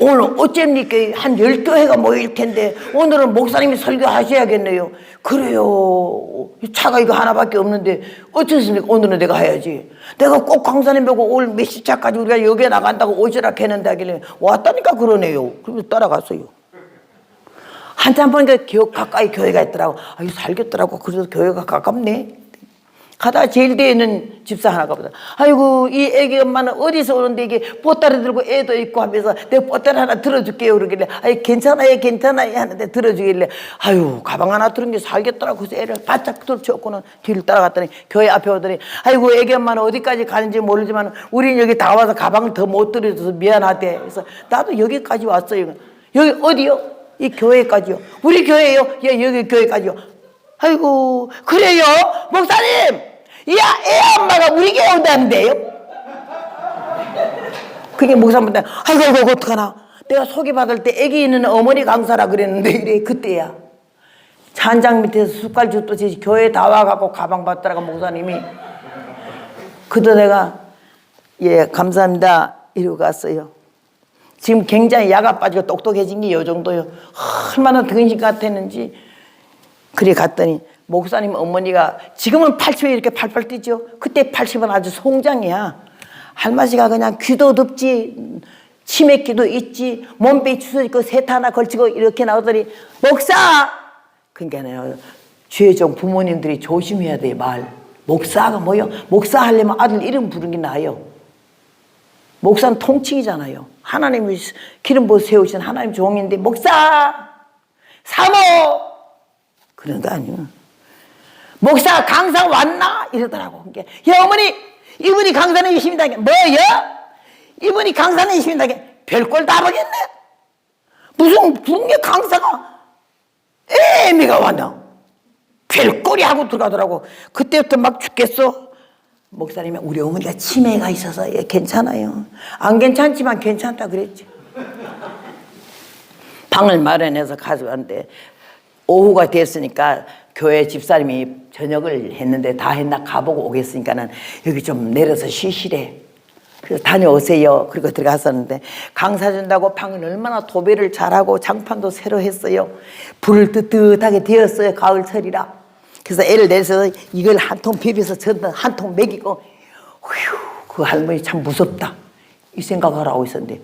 [SPEAKER 2] 오늘 어쩝니까? 한 10교회가 모일 텐데 오늘은 목사님이 설교하셔야겠네요. 그래요. 차가 이거 하나밖에 없는데 어떻습니까? 오늘은 내가 해야지. 내가 꼭 강사님 보고 올 몇 시차까지 우리가 여기에 나간다고 오시라 했는데 하길래 왔다니까 그러네요. 그래서 따라갔어요. 한참 보니까 가까이 교회가 있더라고. 아유 살겠더라고. 그래서 교회가 가깝네. 가다가 제일 뒤에 있는 집사 하나가 보다. 아이고 이 애기 엄마는 어디서 오는데 이게 보따리 들고 애도 있고 하면서 내가 보따리 하나 들어줄게요 그러길래 아이 괜찮아요 괜찮아요 하는데 들어주길래 아유 가방 하나 들은 게 살겠더라고. 그래서 애를 바짝 들쳐놓고는 뒤를 따라갔더니 교회 앞에 오더니 아이고 애기 엄마는 어디까지 가는지 모르지만 우린 여기 다 와서 가방을 더 못 들여줘서 미안하대. 그래서 나도 여기까지 왔어요. 여기 어디요? 이 교회까지요. 우리 교회요? 예 여기 교회까지요. 아이고 그래요? 목사님 야, 애 엄마가 우리 교회 온다는데요? 그게 목사님한테 아이고 어떡하나. 내가 소개받을 때 애기 있는 어머니 강사라 그랬는데 이래 그때야. 찬장 밑에서 숟갈 줬듯이 교회 다 와갖고 가방 받더라고 목사님이. 그때 내가 예 감사합니다 이러고 갔어요. 지금 굉장히 야가 빠지고 똑똑해진 게 이 정도요. 얼마나 근심 같았는지. 그래 갔더니 목사님 어머니가 지금은 80에 이렇게 팔팔 뛰죠. 그때 80은 아주 송장이야. 할머니가 그냥 귀도 덥지 치맥기도 있지 몸빼 추서있고 세트 하나 걸치고 이렇게 나오더니 목사! 그러니까 내가 죄종 부모님들이 조심해야 돼 말. 목사가 뭐요? 목사 하려면 아들 이름 부르는 게 나아요. 목사는 통칭이잖아요. 하나님이 기름 부어 세우신 하나님 종인데 목사! 사모! 그런 거 아니야. 목사 강사 왔나? 이러더라고. 그러니까 야 어머니 이분이 강사님이십니다. 뭐요? 이분이 강사님이십니다. 별꼴 다 보겠네. 무슨 게 강사가 애미가 왔나? 별꼴이 하고 들어가더라고. 그때부터 막 죽겠어. 목사님이 우리 어머니가 치매가 있어서 예, 괜찮아요. 안 괜찮지만 괜찮다 그랬지. 방을 마련해서 가져갔는데 오후가 됐으니까 교회 집사님이 저녁을 했는데 다 했나 가보고 오겠으니까는 여기 좀 내려서 쉬시래. 그래서 다녀오세요. 그리고 들어갔었는데 강사 준다고 방을 얼마나 도배를 잘하고 장판도 새로 했어요. 불을 뜨뜻하게 데웠어요. 가을철이라. 그래서 애를 내려서 이걸 한 통 비벼서 전등 한 통 먹이고 휴, 그 할머니 참 무섭다 이 생각을 하고 있었는데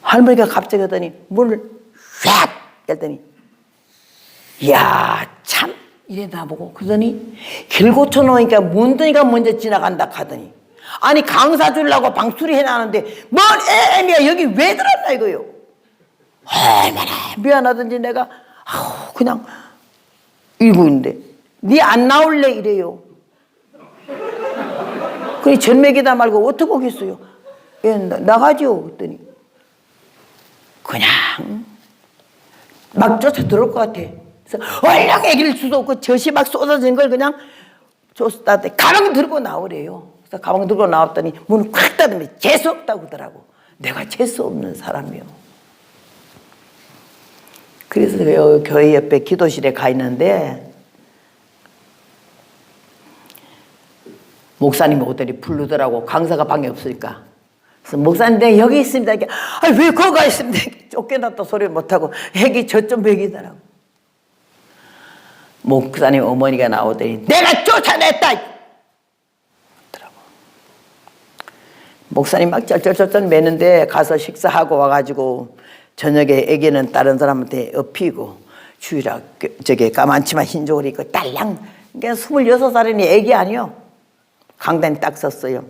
[SPEAKER 2] 할머니가 갑자기 하더니 문을 쫙 열더니 이야 참 이래 나보고 그러더니 길 고쳐놓으니까 문둥이가 먼저 지나간다 하더니 아니 강사 주려고 방수리 해놨는데 뭔 애미야 여기 왜 들었나 이거요. 얼마나 미안하던지 내가 그냥 이러고 있는데 니 안 나올래 이래요. 그래 전맥이다 말고 어떻게 오겠어요. 예, 나가죠 그랬더니 그냥 막 쫓아 들어올 것 같아. 그래서 얼른 애기를 주워오고 젖이 막 쏟아진 걸 그냥 줬다는데 가방 들고 나오래요. 그래서 가방 들고 나왔더니 문을 콱 닫으면 재수 없다고 하더라고. 내가 재수 없는 사람이요. 그래서 그 교회 옆에 기도실에 가 있는데 목사님이 오더니 부르더라고. 강사가 방에 없으니까. 그래서 목사님 내가 여기 있습니다. 아니 왜 거기 있습니다. 쫓겨났다 소리 못하고 애기 젖좀 먹이더라고. 목사님 어머니가 나오더니 내가 쫓아냈다. 그러더라고. 목사님 막 쩔쩔쩔쩔 매는데 가서 식사하고 와가지고 저녁에 애기는 다른 사람한테 업히고 주일학 저게 까만치마 흰 저고리 입고 딸랑. 그러니까 26살이니 애기 아니요. 강단이 딱 섰어요.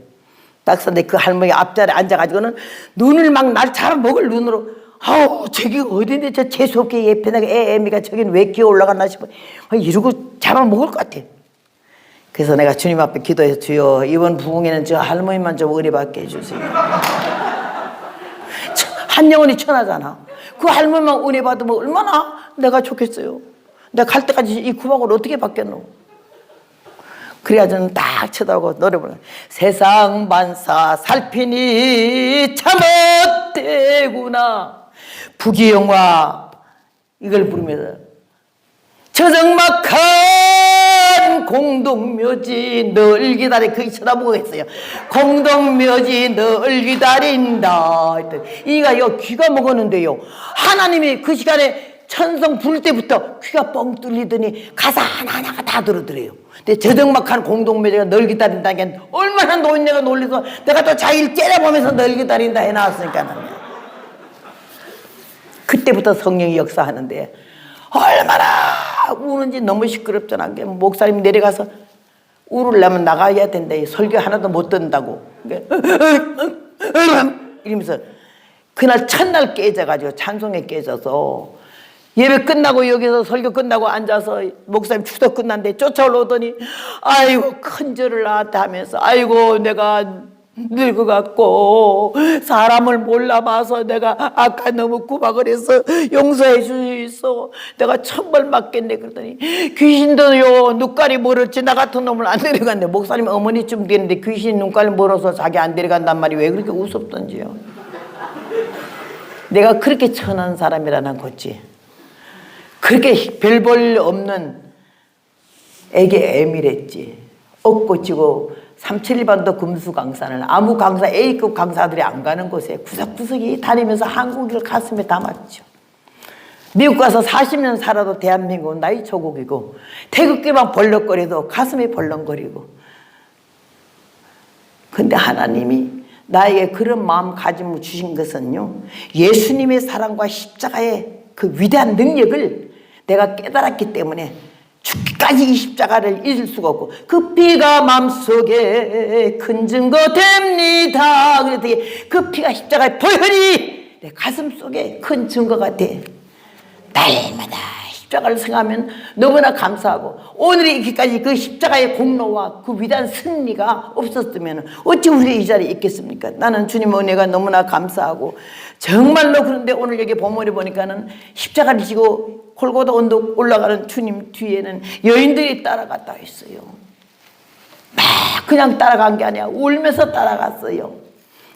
[SPEAKER 2] 딱 섰는데 그 할머니 앞자리에 앉아가지고는 눈을 막 날 잡아먹을 눈으로 아우 저기 어딘데 저 재수없게 예편하게 애미가 저긴 왜 기어 올라갔나 싶어 이러고 잡아먹을 것 같아. 그래서 내가 주님 앞에 기도해서 주여 이번 부흥에는 저 할머니만 좀 은혜 받게 해주세요. 한 영혼이 천하잖아. 그 할머니만 은혜 받으면 얼마나 내가 좋겠어요. 내가 갈 때까지 이 구박을 어떻게 받겠노. 그래야 저는 딱 쳐다보고 노래 부르는 세상 만사 살피니 참헛되구나 부귀영화 이걸 부르면서 저정막한 공동묘지 널 기다려 거기 쳐다보고 있어요. 공동묘지 널 기다린다 이가 요 귀가 먹었는데요 하나님이 그 시간에 천성 부를 때부터 귀가 뻥 뚫리더니 가사 하나하나가 다 들어들어요. 근데 저정막한 공동묘지가 널 기다린다는 게 얼마나 노인네가 놀려서 내가 또 자기를 째려보면서 널 기다린다 해놨으니까 그때부터 성령이 역사하는데 얼마나 우는지 너무 시끄럽잖아. 목사님이 내려가서 울으려면 나가야 된다. 설교 하나도 못 듣는다고. 이러면서 그날 첫날 깨져가지고 찬송에 깨져서 예배 끝나고 여기서 설교 끝나고 앉아서 목사님 추석 끝났는데 쫓아올라오더니 아이고 큰 절을 나한테 하면서 아이고 내가 늙어갖고 사람을 몰라봐서 내가 아까 너무 구박을 해서 용서해 줄 수 있어. 내가 천벌 맞겠네. 그러더니 귀신도요 눈깔이 멀었지 나 같은 놈을 안 데려간대. 목사님 어머니쯤 되는데 귀신 눈깔이 멀어서 자기 안 데려간단 말이 왜 그렇게 우습던지요. 내가 그렇게 천한 사람이라는 거지. 그렇게 별 볼 없는 애게 애밀했지. 억고치고 371반도 금수강산을 아무 강사 A급 강사들이 안 가는 곳에 구석구석이 다니면서 한국을 가슴에 담았죠. 미국 가서 40년 살아도 대한민국은 나의 조국이고 태극기만 벌렁거려도 가슴이 벌렁거리고 근데 하나님이 나에게 그런 마음가짐을 주신 것은요 예수님의 사랑과 십자가의 그 위대한 능력을 내가 깨달았기 때문에 죽기까지 이 십자가를 잊을 수가 없고 그 피가 마음속에 큰 증거 됩니다. 그랬더니 그 피가 십자가의 보혈이 내 가슴속에 큰 증거가 돼. 날마다 십자가를 생각하면 너무나 감사하고 오늘이 있기까지 그 십자가의 공로와 그 위대한 승리가 없었으면 어찌 우리 이 자리에 있겠습니까? 나는 주님 은혜가 너무나 감사하고 정말로 그런데 오늘 여기 본문에 보니까는 십자가를 지고 골고다 언덕 올라가는 주님 뒤에는 여인들이 따라갔다 했어요. 막 그냥 따라간 게 아니야. 울면서 따라갔어요.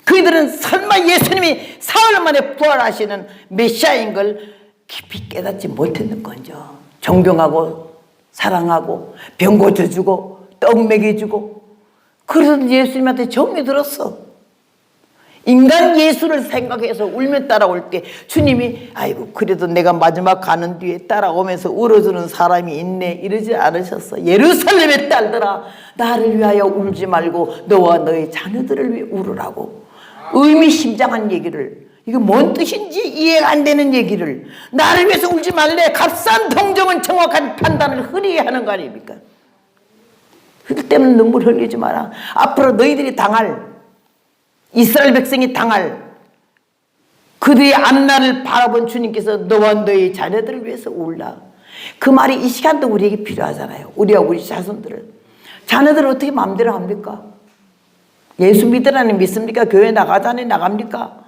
[SPEAKER 2] 그들은 설마 예수님이 사흘 만에 부활하시는 메시아인 걸 깊이 깨닫지 못했는 건죠. 존경하고 사랑하고 병 고쳐주고 떡 먹여주고 그래서 예수님한테 정이 들었어. 인간 예수를 생각해서 울면 따라올 때 주님이 아이고 그래도 내가 마지막 가는 뒤에 따라오면서 울어주는 사람이 있네 이러지 않으셨어. 예루살렘의 딸들아 나를 위하여 울지 말고 너와 너의 자녀들을 위해 울으라고 의미심장한 얘기를 이게 뭔 뜻인지 이해가 안 되는 얘기를 나를 위해서 울지 말래. 값싼 동정은 정확한 판단을 흔히 하는 거 아닙니까? 그럴 때는 눈물 흘리지 마라. 앞으로 너희들이 당할 이스라엘 백성이 당할 그들의 앞날을 바라본 주님께서 너와 너의 자녀들을 위해서 울라. 그 말이 이 시간도 우리에게 필요하잖아요. 우리와 우리 자손들을. 자녀들을 어떻게 마음대로 합니까? 예수 믿으라니 믿습니까? 교회 나가자니 나갑니까?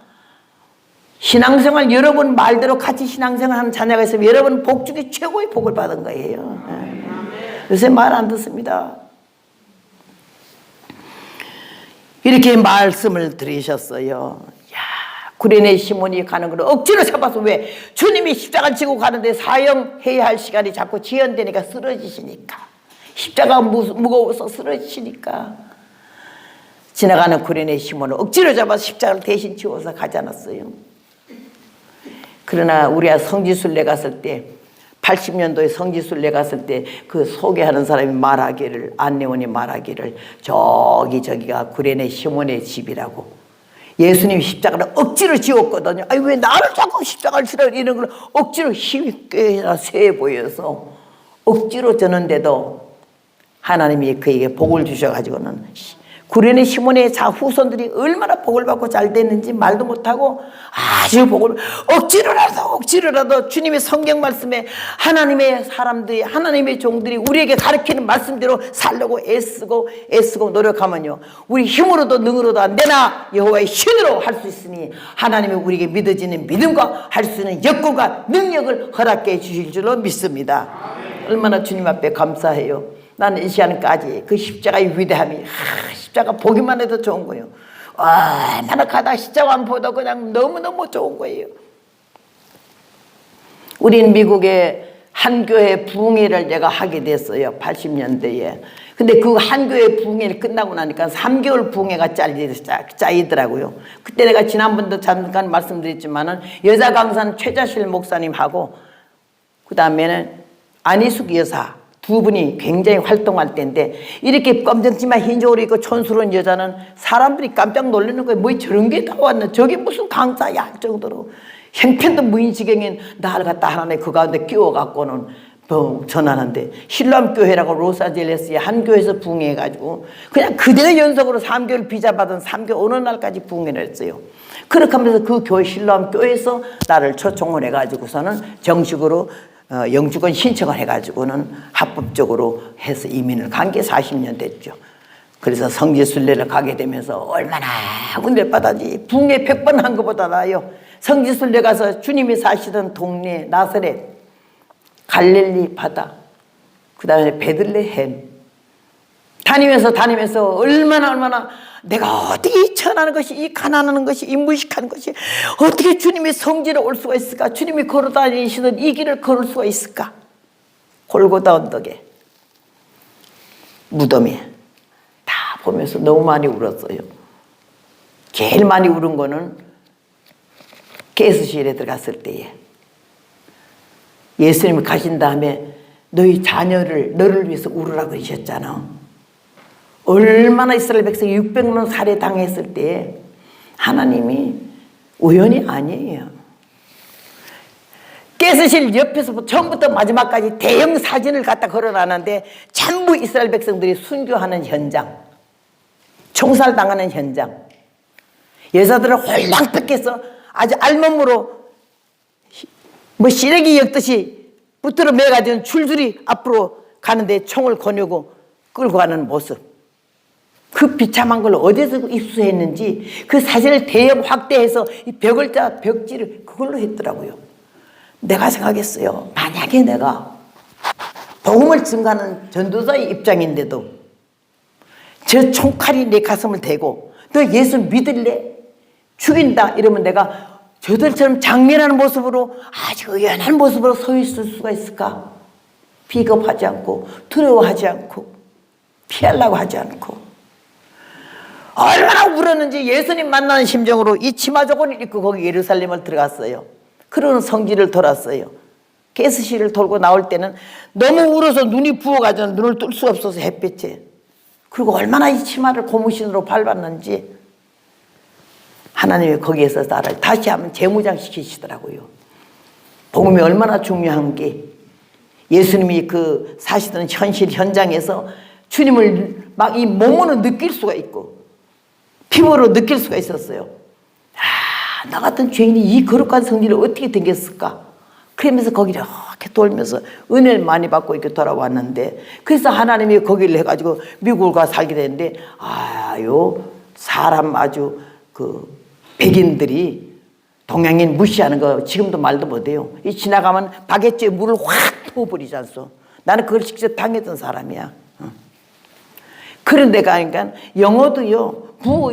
[SPEAKER 2] 신앙생활 여러분 말대로 같이 신앙생활 하는 자녀가 있으면 여러분 복 중에 최고의 복을 받은 거예요. 요새 말 안 듣습니다. 이렇게 말씀을 들으셨어요. 야, 구레네 시몬이 가는 걸 억지로 잡아서 왜? 주님이 십자가 지고 가는데 사형해야 할 시간이 자꾸 지연되니까 쓰러지시니까. 십자가 무거워서 쓰러지시니까. 지나가는 구레네 시몬을 억지로 잡아서 십자가를 대신 지워서 가지 않았어요. 그러나 우리가 성지순례 갔을 때 80년도에 성지순례 갔을 때 그 소개하는 사람이 말하기를 안내원이 말하기를 저기가 구레네 시몬의 집이라고. 예수님이 십자가를 억지로 지웠거든요. 아니 왜 나를 자꾸 십자가를 지라 이런 걸 억지로 힘이 꽤나 세 보여서 억지로 졌는데도 하나님이 그에게 복을 주셔가지고는 구레네 시몬의 자 후손들이 얼마나 복을 받고 잘 됐는지 말도 못하고 아주 복을 억지로라도 주님의 성경 말씀에 하나님의 사람들이 하나님의 종들이 우리에게 가르치는 말씀대로 살려고 애쓰고 노력하면요 우리 힘으로도 능으로도 안 되나 여호와의 신으로 할 수 있으니 하나님이 우리에게 믿어지는 믿음과 할 수 있는 여건과 능력을 허락해 주실 줄로 믿습니다. 얼마나 주님 앞에 감사해요. 나는 이 시간까지 그 십자가의 위대함이 십자가 보기만 해도 좋은 거예요. 얼마나 가다 십자가만 보도 그냥 너무너무 좋은 거예요. 우린 미국의 한 교회 부흥회를 제가 하게 됐어요. 80년대에. 근데 그 한 교회 부흥회를 끝나고 나니까 3개월 부흥회가 짜이더라고요. 그때 내가 지난번도 잠깐 말씀드렸지만은 여자 강사는 최자실 목사님하고 그 다음에는 안희숙 여사 두 분이 굉장히 활동할 때인데 이렇게 검정치마 흰 옷을 입고 촌스러운 여자는 사람들이 깜짝 놀라는 거예요. 뭐 저런 게 다 왔나 저게 무슨 강사야 할 정도로 형편도 무인지경인 나를 갖다 하나님 그 가운데 끼워갖고는 전하는데 신람교회라고 로사젤레스의 한 교회에서 부흥해가지고 그냥 그대로 연속으로 3개월 비자 받은 3개월 어느 날까지 부흥회를 했어요. 그렇게 하면서 그 교회 신람교회에서 나를 초청을 해가지고서는 정식으로 영주권 신청을 해가지고는 합법적으로 해서 이민을 간 게 40년 됐죠. 그래서 성지순례를 가게 되면서 얼마나 은혜를 받았지. 부흥회 100번 한 것보다 나아요. 성지순례 가서 주님이 사시던 동네 나사렛, 갈릴리 바다, 그 다음에 베들레헴 다니면서 얼마나 내가 어떻게 이 천하는 것이 이 가난하는 것이 이 무식한 것이 어떻게 주님의 성지로 올 수가 있을까? 주님이 걸어 다니시던 이 길을 걸을 수가 있을까? 골고다 언덕에 무덤에 다 보면서 너무 많이 울었어요. 제일 많이 울은 거는 가스실에 들어갔을 때에 예수님이 가신 다음에 너희 자녀를 너를 위해서 울으라고 그러셨잖아. 얼마나 이스라엘 백성이 600만 살해 당했을 때 하나님이 우연이 아니에요. 가스실 옆에서 처음부터 마지막까지 대형 사진을 갖다 걸어놨는데 전부 이스라엘 백성들이 순교하는 현장, 총살당하는 현장, 여자들을 홀랑 뺏겨서 아주 알몸으로 뭐 시래기 엮듯이 붙들어 매가지고 줄줄이 앞으로 가는데 총을 거느고 끌고 가는 모습, 그 비참한 걸 어디서 입수했는지 그 사진을 대형 확대해서 이 벽지를 그걸로 했더라고요. 내가 생각했어요. 만약에 내가 복음을 증가하는 전도자의 입장인데도 저 총칼이 내 가슴을 대고 너 예수 믿을래? 죽인다 이러면 내가 저들처럼 장렬한 모습으로 아주 의연한 모습으로 서 있을 수가 있을까? 비겁하지 않고 두려워하지 않고 피하려고 하지 않고 얼마나 울었는지 예수님 만나는 심정으로 이 치마저고를 입고 거기 예루살렘을 들어갔어요. 그런 성지를 돌았어요. 가스실을 돌고 나올 때는 너무 울어서 눈이 부어가지고 눈을 뜰 수 없어서 햇빛에 그리고 얼마나 이 치마를 고무신으로 밟았는지 하나님이 거기에서 나를 다시 한번 재무장시키시더라고요. 복음이 얼마나 중요한 게 예수님이 그 사시던 현실 현장에서 주님을 막 이 몸으로 느낄 수가 있고 피부로 느낄 수가 있었어요. 나 같은 죄인이 이 거룩한 성지를 어떻게 댕겼을까? 그러면서 거기를 이렇게 돌면서 은혜를 많이 받고 이렇게 돌아왔는데 그래서 하나님이 거기를 해가지고 미국을 가 살게 됐는데 사람 아주 그 백인들이 동양인 무시하는 거 지금도 말도 못해요. 이 지나가면 바게트에 물을 확 부어버리지 않소. 나는 그걸 직접 당했던 사람이야. 그런 데가 그러니까 영어도요.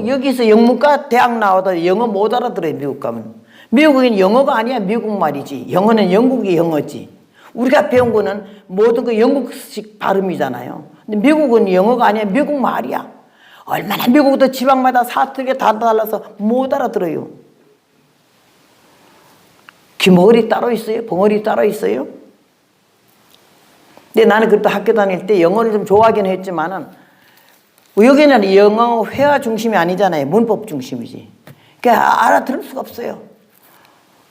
[SPEAKER 2] 여기서 영문과 대학 나와도 영어 못 알아들어요. 미국 가면. 미국은 영어가 아니야. 미국 말이지. 영어는 영국의 영어지. 우리가 배운 거는 모든 거 영국식 발음이잖아요. 근데 미국은 영어가 아니야. 미국 말이야. 얼마나 미국도 지방마다 사투리가 다 달라서 못 알아들어요. 귀머거리 따로 있어요? 벙어리 따로 있어요? 근데 나는 그래도 학교 다닐 때 영어를 좀 좋아하긴 했지만은 여기는 영어 회화 중심이 아니잖아요. 문법 중심이지. 그러니까 알아들을 수가 없어요.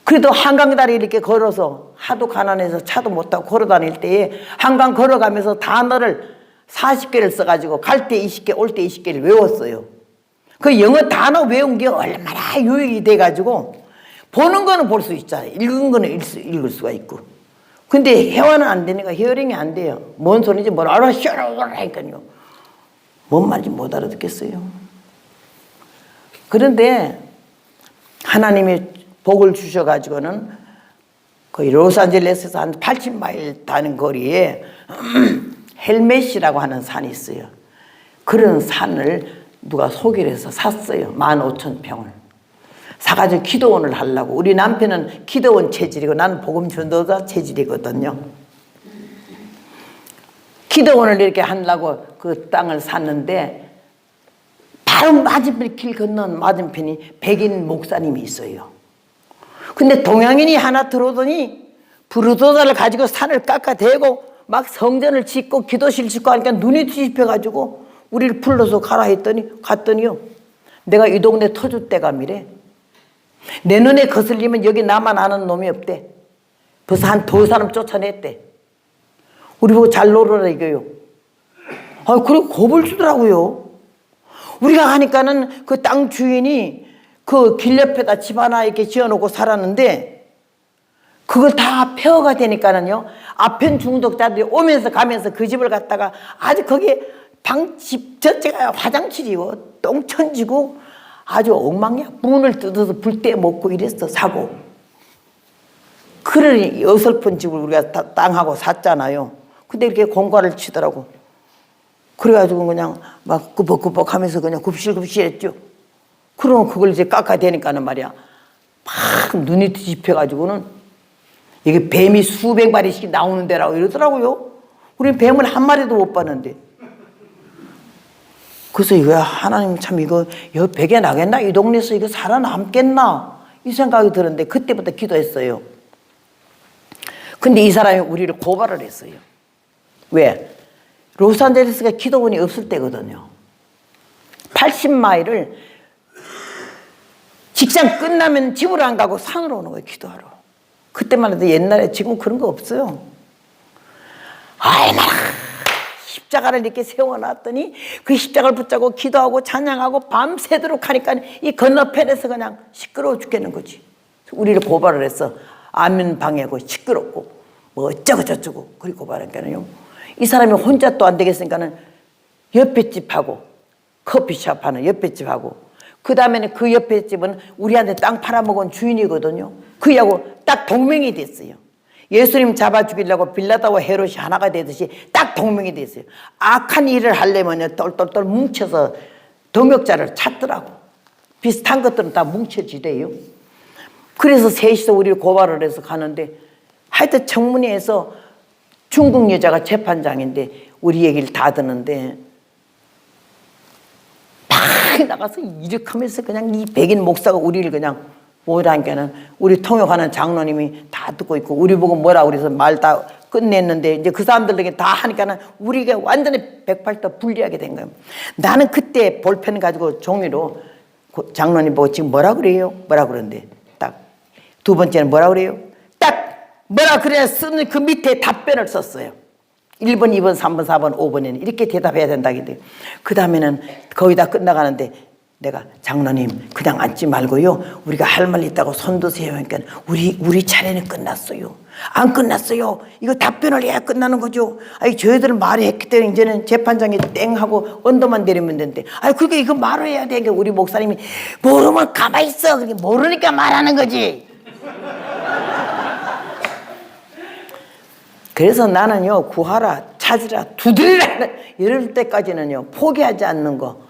[SPEAKER 2] 그래도 한강다리 이렇게 걸어서 하도 가난해서 차도 못 타고 걸어 다닐 때에 한강 걸어가면서 단어를 40개를 써가지고 갈 때 20개, 올 때 20개를 외웠어요. 그 영어 단어 외운 게 얼마나 유익이 돼가지고 보는 거는 볼 수 있잖아요. 읽은 거는 읽을 수가 있고. 근데 회화는 안 되니까 히어링이 안 돼요. 뭔 소리인지 뭘 알아시라니까요. 뭔 말인지 못 알아듣겠어요. 그런데 하나님이 복을 주셔가지고는 거의 로스앤젤레스에서 한 80마일 다는 거리에 헬멧이라고 하는 산이 있어요. 그런 산을 누가 소개를 해서 샀어요. 15,000평을. 사가지고 기도원을 하려고. 우리 남편은 기도원 체질이고 나는 복음 전도자 체질이거든요. 기도원을 이렇게 하려고 그 땅을 샀는데 바로 맞은편 길 건넌 맞은편이 백인 목사님이 있어요. 근데 동양인이 하나 들어오더니 부르도자를 가지고 산을 깎아대고 막 성전을 짓고 기도실 짓고 하니까 눈이 뒤집혀가지고 우리를 불러서 가라 했더니 갔더니요. 내가 이 동네 터줏대감이래. 내 눈에 거슬리면 여기 나만 아는 놈이 없대. 벌써 한 2사람 쫓아냈대. 우리 보고 잘 놀아라 이거요. 그리고 겁을 주더라고요. 우리가 가니까는 그 땅 주인이 그 길 옆에다 집 하나 이렇게 지어놓고 살았는데 그걸 다 폐허가 되니까는요. 아편 중독자들이 오면서 가면서 그 집을 갔다가 아주 거기에 방집 전체가 화장실이고 똥천지고 아주 엉망이야. 문을 뜯어서 불때 먹고 이랬어. 사고. 그러니 어설픈 집을 우리가 땅하고 샀잖아요. 근데 이렇게 공과를 치더라고. 그래가지고 그냥 막 꾸벅꾸벅 하면서 그냥 굽실굽실 했죠. 그러면 그걸 이제 깎아대니까는 말이야. 막 눈이 뒤집혀가지고는 이게 뱀이 수백 마리씩 나오는 데라고 이러더라고요. 우리는 뱀을 한 마리도 못 봤는데. 그래서 이거 하나님 참 이거 백에 나겠나? 이 동네에서 이거 살아남겠나? 이 생각이 들었는데 그때부터 기도했어요. 근데 이 사람이 우리를 고발을 했어요. 왜? 로스앤젤레스가 기도원이 없을 때거든요. 80마일을 직장 끝나면 집으로 안 가고 산으로 오는 거예요. 기도하러. 그때만 해도 옛날에 지금 그런 거 없어요. 얼마나 십자가를 이렇게 세워놨더니 그 십자가를 붙잡고 기도하고 찬양하고 밤새도록 하니까 이 건너편에서 그냥 시끄러워 죽겠는 거지. 우리를 고발을 했어. 안면 방해고 시끄럽고 뭐 어쩌고 저쩌고 그리고 고발하니까는요. 이 사람이 혼자 또 안 되겠으니까는 옆에 집하고 커피숍 하는 옆에 집하고 그 다음에는 그 옆에 집은 우리한테 땅 팔아먹은 주인이거든요. 그하고 딱 동맹이 됐어요. 예수님 잡아 죽이려고 빌라다와 헤롯이 하나가 되듯이 딱 동맹이 됐어요. 악한 일을 하려면요 똘똘똘 뭉쳐서 동역자를 찾더라고. 비슷한 것들은 다 뭉쳐지대요. 그래서 셋이서 우리를 고발을 해서 가는데 하여튼 청문회에서 중국 여자가 재판장인데 우리 얘기를 다 듣는데 막 나가서 이렇게 하면서 그냥 이 백인 목사가 우리를 그냥 뭐라니까는 우리 통역하는 장로님이 다 듣고 있고 우리 보고 뭐라 그래서 말 다 끝냈는데 이제 그 사람들에게 다 하니까는 우리가 완전히 180도 불리하게 된 거예요. 나는 그때 볼펜 가지고 종이로 장로님 보고 지금 뭐라 그래요? 뭐라 그러는데 딱 두 번째는 뭐라 그래요? 딱 뭐라 그래야 쓰는 그 밑에 답변을 썼어요. 1번, 2번, 3번, 4번, 5번에는 이렇게 대답해야 된다는데 그 다음에는 거의 다 끝나가는데 내가 장로님 그냥 앉지 말고요. 우리가 할 말 있다고 손 드세요. 그러니까 우리 차례는 끝났어요. 안 끝났어요. 이거 답변을 해야 끝나는 거죠. 아니 저희들은 말을 했기 때문에 이제는 재판장이 땡 하고 언더만 내리면 되는데 아니 그러니까 이거 말을 해야 돼. 그러니까 우리 목사님이 모르면 가만히 있어. 그러니까 모르니까 말하는 거지. 그래서 나는요 구하라 찾으라 두드리라 이럴 때까지는요 포기하지 않는 거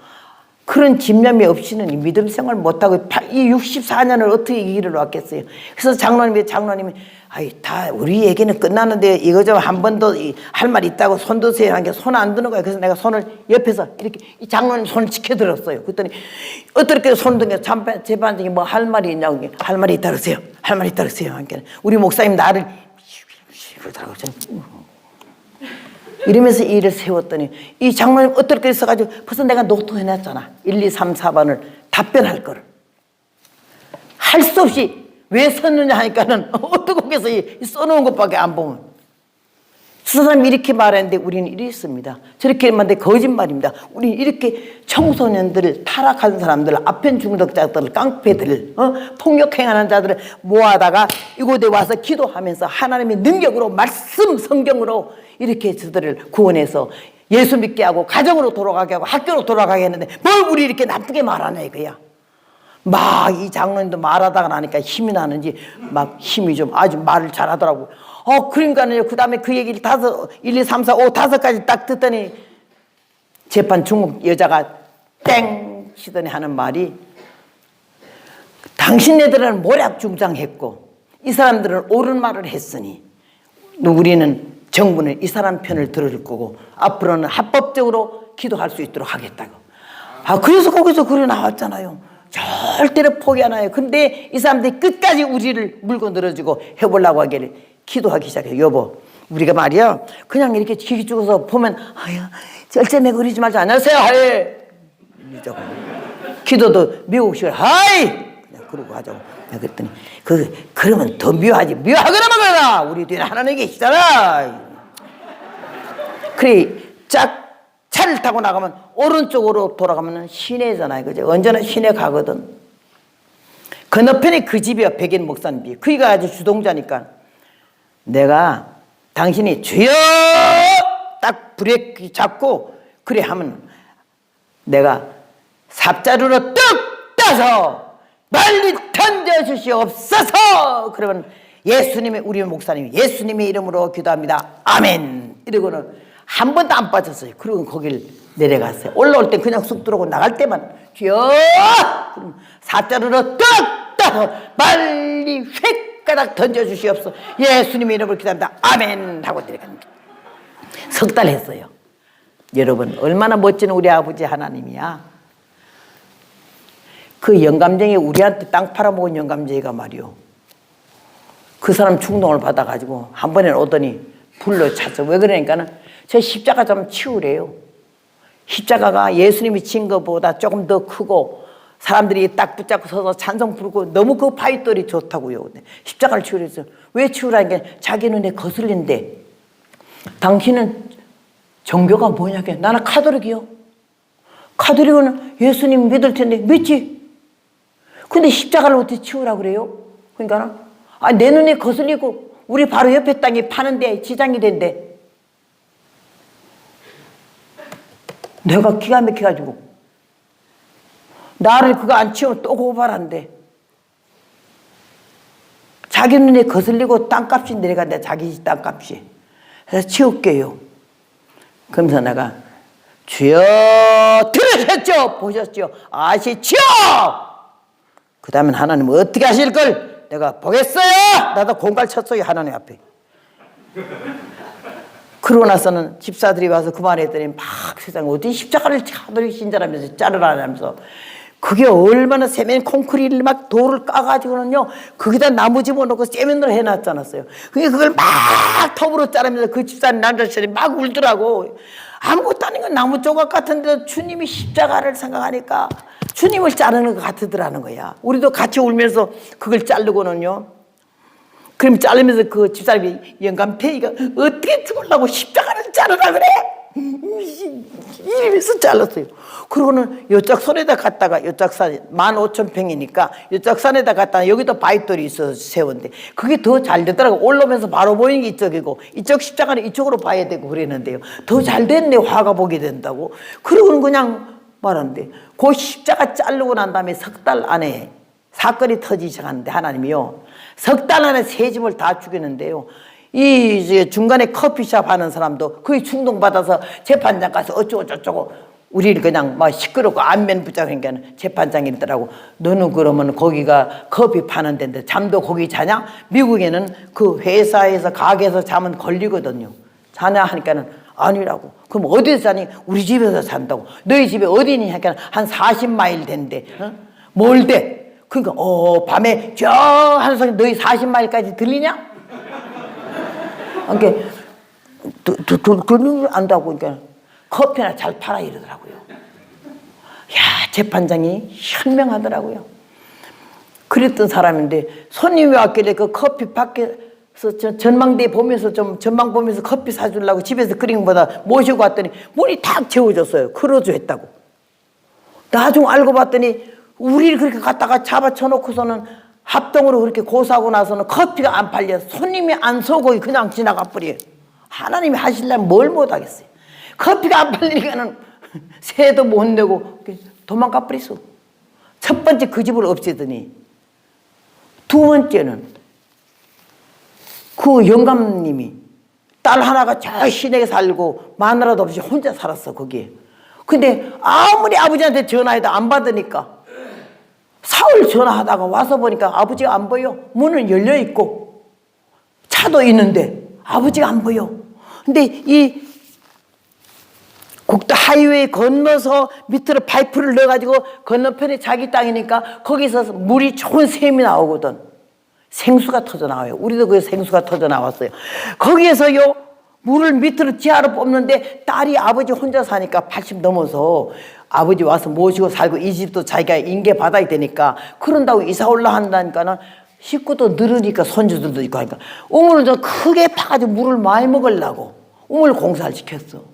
[SPEAKER 2] 그런 집념이 없이는 이 믿음 생활 못하고 이 64년을 어떻게 이 길을 왔겠어요. 그래서 장로님이 아이 다 우리 얘기는 끝났는데 이거 좀 한 번 더 할 말 있다고 손 드세요 하니까 손 안 드는 거예요. 그래서 내가 손을 옆에서 이렇게 이 장로님 손을 지켜들었어요. 그랬더니 어떻게 손 든 게 재판장이 뭐 할 말이 있냐고 할 말이 있다 그러세요. 할 말이 있다 그러세요. 하니까 우리 목사님 나를 그러더라고요. 이러면서 일을 세웠더니 이 장로님 어떻게 있어가지고 벌써 내가 노트 해놨잖아. 1, 2, 3, 4번을 답변할 거를. 할 수 없이 왜 썼느냐 하니까는 어떻게 해서 써놓은 것밖에 안 보면 저 사람이 이렇게 말하는데 우리는 이랬습니다. 저렇게 말하는데 거짓말입니다. 우리는 이렇게 청소년들을 타락한 사람들, 아편 중독자들, 깡패들, 폭력행하는 자들을 모아다가 이곳에 와서 기도하면서 하나님의 능력으로 말씀 성경으로 이렇게 저들을 구원해서 예수 믿게 하고 가정으로 돌아가게 하고 학교로 돌아가게 했는데 뭘 우리 이렇게 나쁘게 말하냐 이거야. 막 이 장로님도 말하다가 나니까 힘이 나는지 막 힘이 좀 아주 말을 잘하더라고. 그러니까요. 그 다음에 그 얘기를 1, 2, 3, 4, 5, 5까지 딱 듣더니 재판 중국 여자가 땡 시더니 하는 말이 당신네들은 모략중장했고 이 사람들은 옳은 말을 했으니 우리는 정부는 이 사람 편을 들을 거고 앞으로는 합법적으로 기도할 수 있도록 하겠다고. 그래서 거기서 글이 나왔잖아요. 절대로 포기 안 해요. 근데 이 사람들이 끝까지 우리를 물고 늘어주고 해보려고 하기를 기도하기 시작해요. 여보, 우리가 말이야 그냥 이렇게 기기 죽어서 보면 쩔쩔매거리지 말자. 안녕하세요 하이 기도도 미국식으로 하이 그냥 그러고 하자고. 그랬더니 그러면 더 묘하지. 묘하거나 말거나 우리 뒤에 하나님 계시잖아. 그래 짝 차를 타고 나가면 오른쪽으로 돌아가면 시내잖아요. 그죠? 언제나 시내 가거든. 건너편에 그 집이야. 백인 목사님 집. 그이가 아주 주동자니까 내가 당신이 주여 딱 브레이크 잡고 그래 하면 내가 삽자루로 뚝 따서 멀리 던져주시옵소서. 그러면 예수님의 우리 목사님이 예수님의 이름으로 기도합니다. 아멘. 이러고는 한 번도 안 빠졌어요. 그리고 거길 내려갔어요. 올라올 땐 그냥 쑥 들어오고 나갈 때만 주여 그럼 삽자루로 뚝 따서 빨리 휙가닥 던져주시옵소서. 예수님의 이름으로 기도합니다. 아멘 하고 내려갑니다. 석 달 했어요. 여러분 얼마나 멋진 우리 아버지 하나님이야. 그 영감쟁이 우리한테 땅 팔아먹은 영감쟁이가 말이요. 그 사람 충동을 받아가지고 한 번에 오더니 불러 찼어. 왜 그러니까는 저 십자가 좀 치우래요. 십자가가 예수님이 진 것보다 조금 더 크고 사람들이 딱 붙잡고 서서 찬송 부르고 너무 그 파이돌이 좋다고요. 십자가를 치우래서 왜 치우라니까 자기 눈에 거슬린대. 당신은 종교가 뭐냐게. 나는 카톨릭이요. 카톨릭은 예수님 믿을 텐데 믿지. 근데 십자가를 어떻게 치우라 그래요? 그러니까 내 눈에 거슬리고 우리 바로 옆에 땅에 파는데 지장이 된대. 내가 기가 막혀가지고 나를 그거 안 치우면 또 고발한대. 자기 눈에 거슬리고 땅값이 내려간대. 자기 땅값이. 그래서 치울게요. 그러면서 내가 주여 들으셨죠? 보셨죠? 아시죠? 그 다음엔 하나님 어떻게 하실 걸 내가 보겠어요. 나도 공갈 쳤어요. 하나님 앞에. 그러고 나서는 집사들이 와서 그 말했더니 막 세상에 어디 십자가를 카톨릭 신자라면서 자르라면서 그게 얼마나 세면 콘크리트를 막 돌을 까가지고는요 거기다 나무 집어넣고 세면으로 해놨잖았어요. 그게 그걸 막 톱으로 자르면서 그 집사님 남자들이 막 울더라고. 아무것도 아닌 건 나무 조각 같은데 주님이 십자가를 생각하니까 주님을 자르는 것 같으더라는 거야. 우리도 같이 울면서 그걸 자르고는요. 그럼 자르면서 그 집사람이 영감탱이가 어떻게 죽으려고 십자가를 자르라 그래? 이러면서 잘랐어요. 그러고는 이쪽 산에다 갔다가 이쪽 산 15,000평이니까 이쪽 산에다 갔다가 여기도 바위돌이 있어서 세웠는데 그게 더 잘 되더라고. 올라오면서 바로 보이는 게 이쪽이고 이쪽 십자가는 이쪽으로 봐야 되고 그랬는데요. 더 잘 됐네. 화가 보게 된다고. 그러고는 그냥 말하는데 그 십자가 자르고 난 다음에 석 달 안에 사건이 터지기 시작하는데 하나님이요. 석 달 안에 세 집을 다 죽이는데요. 이 이제 중간에 커피숍 하는 사람도 거의 충동받아서 재판장 가서 어쩌고 저쩌고 우리를 그냥 막 시끄럽고 안면 붙잡으니까 재판장이 이러더라고. 너는 그러면 거기가 커피 파는 데인데 잠도 거기 자냐? 미국에는 그 회사에서 가게에서 자면 걸리거든요. 자냐 하니까는 아니라고. 그럼 어디서 자니? 우리 집에서 잔다고. 너희 집에 어디니? 하니까 한 40마일 된대. 뭘 돼? 그러니까 밤에 저 하는 소리 너희 40마일까지 들리냐? 그러니까 들리는 안다고. 그러니까 커피나 잘 팔아 이러더라고요. 야, 재판장이 현명하더라고요. 그랬던 사람인데 손님이 왔길래 그 커피 밖에 그래서 저 전망대 보면서 좀 전망 보면서 커피 사주려고 집에서 그린 것보다 모시고 왔더니 문이 탁 채워졌어요. 크루즈 했다고. 나중 알고 봤더니 우리를 그렇게 갖다가 잡아쳐놓고서는 합동으로 그렇게 고사하고 나서는 커피가 안 팔려. 손님이 안 서고 그냥 지나가 버려요. 하나님이 하시려면 뭘 못하겠어요. 커피가 안 팔리니까는 세도 못 내고 도망가 버렸어. 첫 번째 그 집을 없애더니 두 번째는 그 영감님이 딸 하나가 저 시내에 살고 마누라도 없이 혼자 살았어 거기에. 근데 아무리 아버지한테 전화해도 안 받으니까 사흘 전화하다가 와서 보니까 아버지가 안 보여. 문은 열려 있고 차도 있는데 아버지가 안 보여. 근데 이 국도 하이웨이 건너서 밑으로 파이프를 넣어가지고 건너편에 자기 땅이니까 거기서 물이 좋은 샘이 나오거든. 생수가 터져 나와요. 우리도 그 생수가 터져 나왔어요. 거기에서요 물을 밑으로 지하로 뽑는데 딸이 아버지 혼자 사니까 80 넘어서 아버지 와서 모시고 살고 이 집도 자기가 인계받아야 되니까 그런다고 이사 올라 한다니까는 식구도 늘으니까 손주들도 있고 하니까 우물을 좀 크게 파가지고 물을 많이 먹으려고 우물 공사를 시켰어.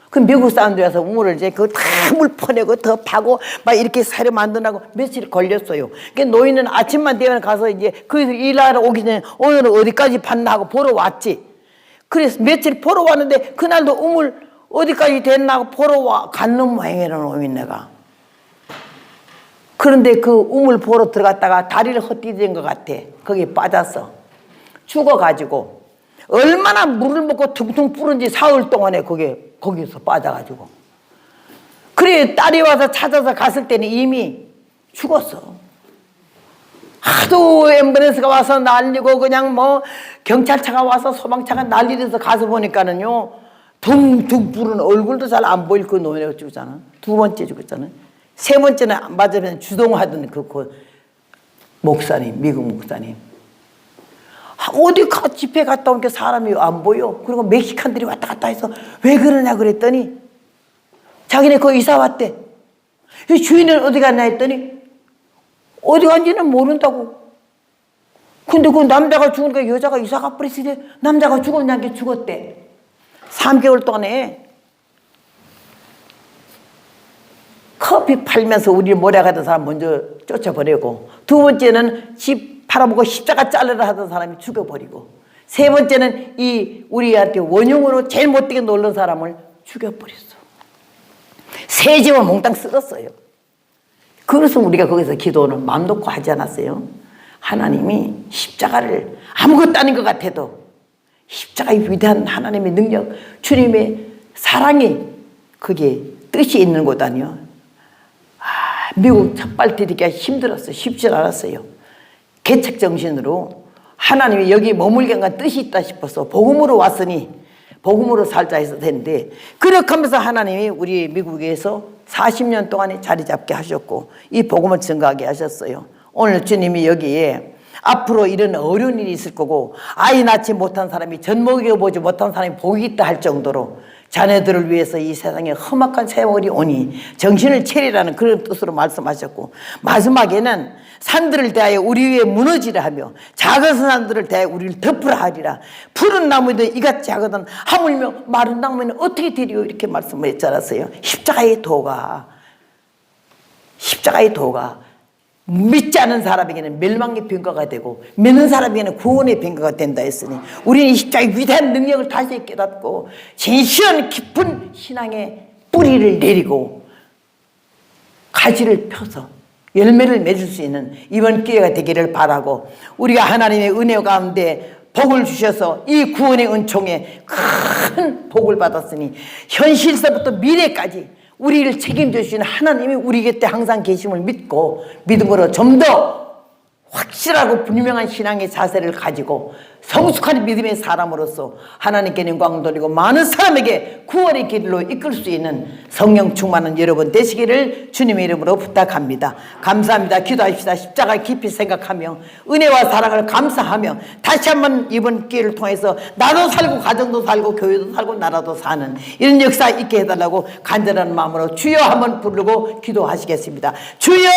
[SPEAKER 2] 그 미국 사람들이 와서 우물을 이제 그 다 물 퍼내고 더 파고 막 이렇게 사료 만드라고 며칠 걸렸어요. 그러니까 노인은 아침만 되면 가서 이제 거기서 일하러 오기 전에 오늘은 어디까지 봤나 하고 보러 왔지. 그래서 며칠 보러 왔는데 그날도 우물 어디까지 됐나 하고 보러 갔는 모양이라는 놈이 내가. 그런데 그 우물 보러 들어갔다가 다리를 헛디딘 것 같아. 거기에 빠졌어. 죽어가지고 얼마나 물을 먹고 퉁퉁 뿌른지 사흘 동안에 거기서 빠져가지고. 그래 딸이 와서 찾아서 갔을 때는 이미 죽었어. 하도 앰뷸런스가 와서 난리고 그냥 뭐 경찰차가 와서 소방차가 난리돼서 가서 보니까는요 둥둥 부른 얼굴도 잘 안 보일 그 노인네가 죽었잖아. 두 번째 죽었잖아. 세 번째는 맞으면 주동하던 그 목사님, 미국 목사님. 어디 집회 갔다 오니까 사람이 안 보여. 그리고 멕시칸들이 왔다 갔다 해서 왜 그러냐 그랬더니 자기네 거기 이사 왔대. 주인은 어디 갔나 했더니 어디 간지는 모른다고. 근데 그 남자가 죽으니까 여자가 이사 가버렸으니 남자가 죽었냐 게 죽었대. 3개월 동안에 커피 팔면서 우리를 몰아가던 사람 먼저 쫓아버리고 두 번째는 집 팔아먹고 십자가 잘르라 하던 사람이 죽여버리고 세 번째는 이 우리한테 원흉으로 제일 못되게 놀던 사람을 죽여버렸어. 세 집을 몽땅 쓸었어요. 그래서 우리가 거기서 기도는 마음 놓고 하지 않았어요. 하나님이 십자가를 아무것도 아닌 것 같아도 십자가의 위대한 하나님의 능력, 주님의 사랑이 거기에 뜻이 있는 곳 아니요. 미국 첫발 디디기가 힘들었어요. 쉽지 않았어요. 개척정신으로 하나님이 여기 머물게 뜻이 있다 싶어서 복음으로 왔으니 복음으로 살자 해서 됐는데 그렇게 하면서 하나님이 우리 미국에서 40년 동안에 자리 잡게 하셨고 이 복음을 증거하게 하셨어요. 오늘 주님이 여기에 앞으로 이런 어려운 일이 있을 거고 아이 낳지 못한 사람이 젖 먹여보지 못한 사람이 복이 있다 할 정도로 자녀들을 위해서 이 세상에 험악한 세월이 오니 정신을 차리라는 그런 뜻으로 말씀하셨고 마지막에는 산들을 대하여 우리 위에 무너지라 하며 작은 산들을 대하여 우리를 덮으라 하리라. 푸른 나무도 이같이 하거든 하물며 마른 나무는 어떻게 되리요 이렇게 말씀을 했잖아요. 십자가의 도가 믿지 않은 사람에게는 멸망의 빈과가 되고 믿는 사람에게는 구원의 빈과가 된다 했으니 우리는 이 십자가의 위대한 능력을 다시 깨닫고 진실한 깊은 신앙의 뿌리를 내리고 가지를 펴서 열매를 맺을 수 있는 이번 기회가 되기를 바라고 우리가 하나님의 은혜 가운데 복을 주셔서 이 구원의 은총에 큰 복을 받았으니 현실서부터 미래까지 우리를 책임져 주시는 하나님이 우리 곁에 항상 계심을 믿고 믿음으로 좀 더 확실하고 분명한 신앙의 자세를 가지고 성숙한 믿음의 사람으로서 하나님께 영광 돌리고 많은 사람에게 구원의 길로 이끌 수 있는 성령 충만한 여러분 되시기를 주님의 이름으로 부탁합니다. 감사합니다. 기도하십시다. 십자가 깊이 생각하며 은혜와 사랑을 감사하며 다시 한번 이번 기회를 통해서 나도 살고 가정도 살고 교회도 살고 나라도 사는 이런 역사 있게 해달라고 간절한 마음으로 주여 한번 부르고 기도하시겠습니다. 주여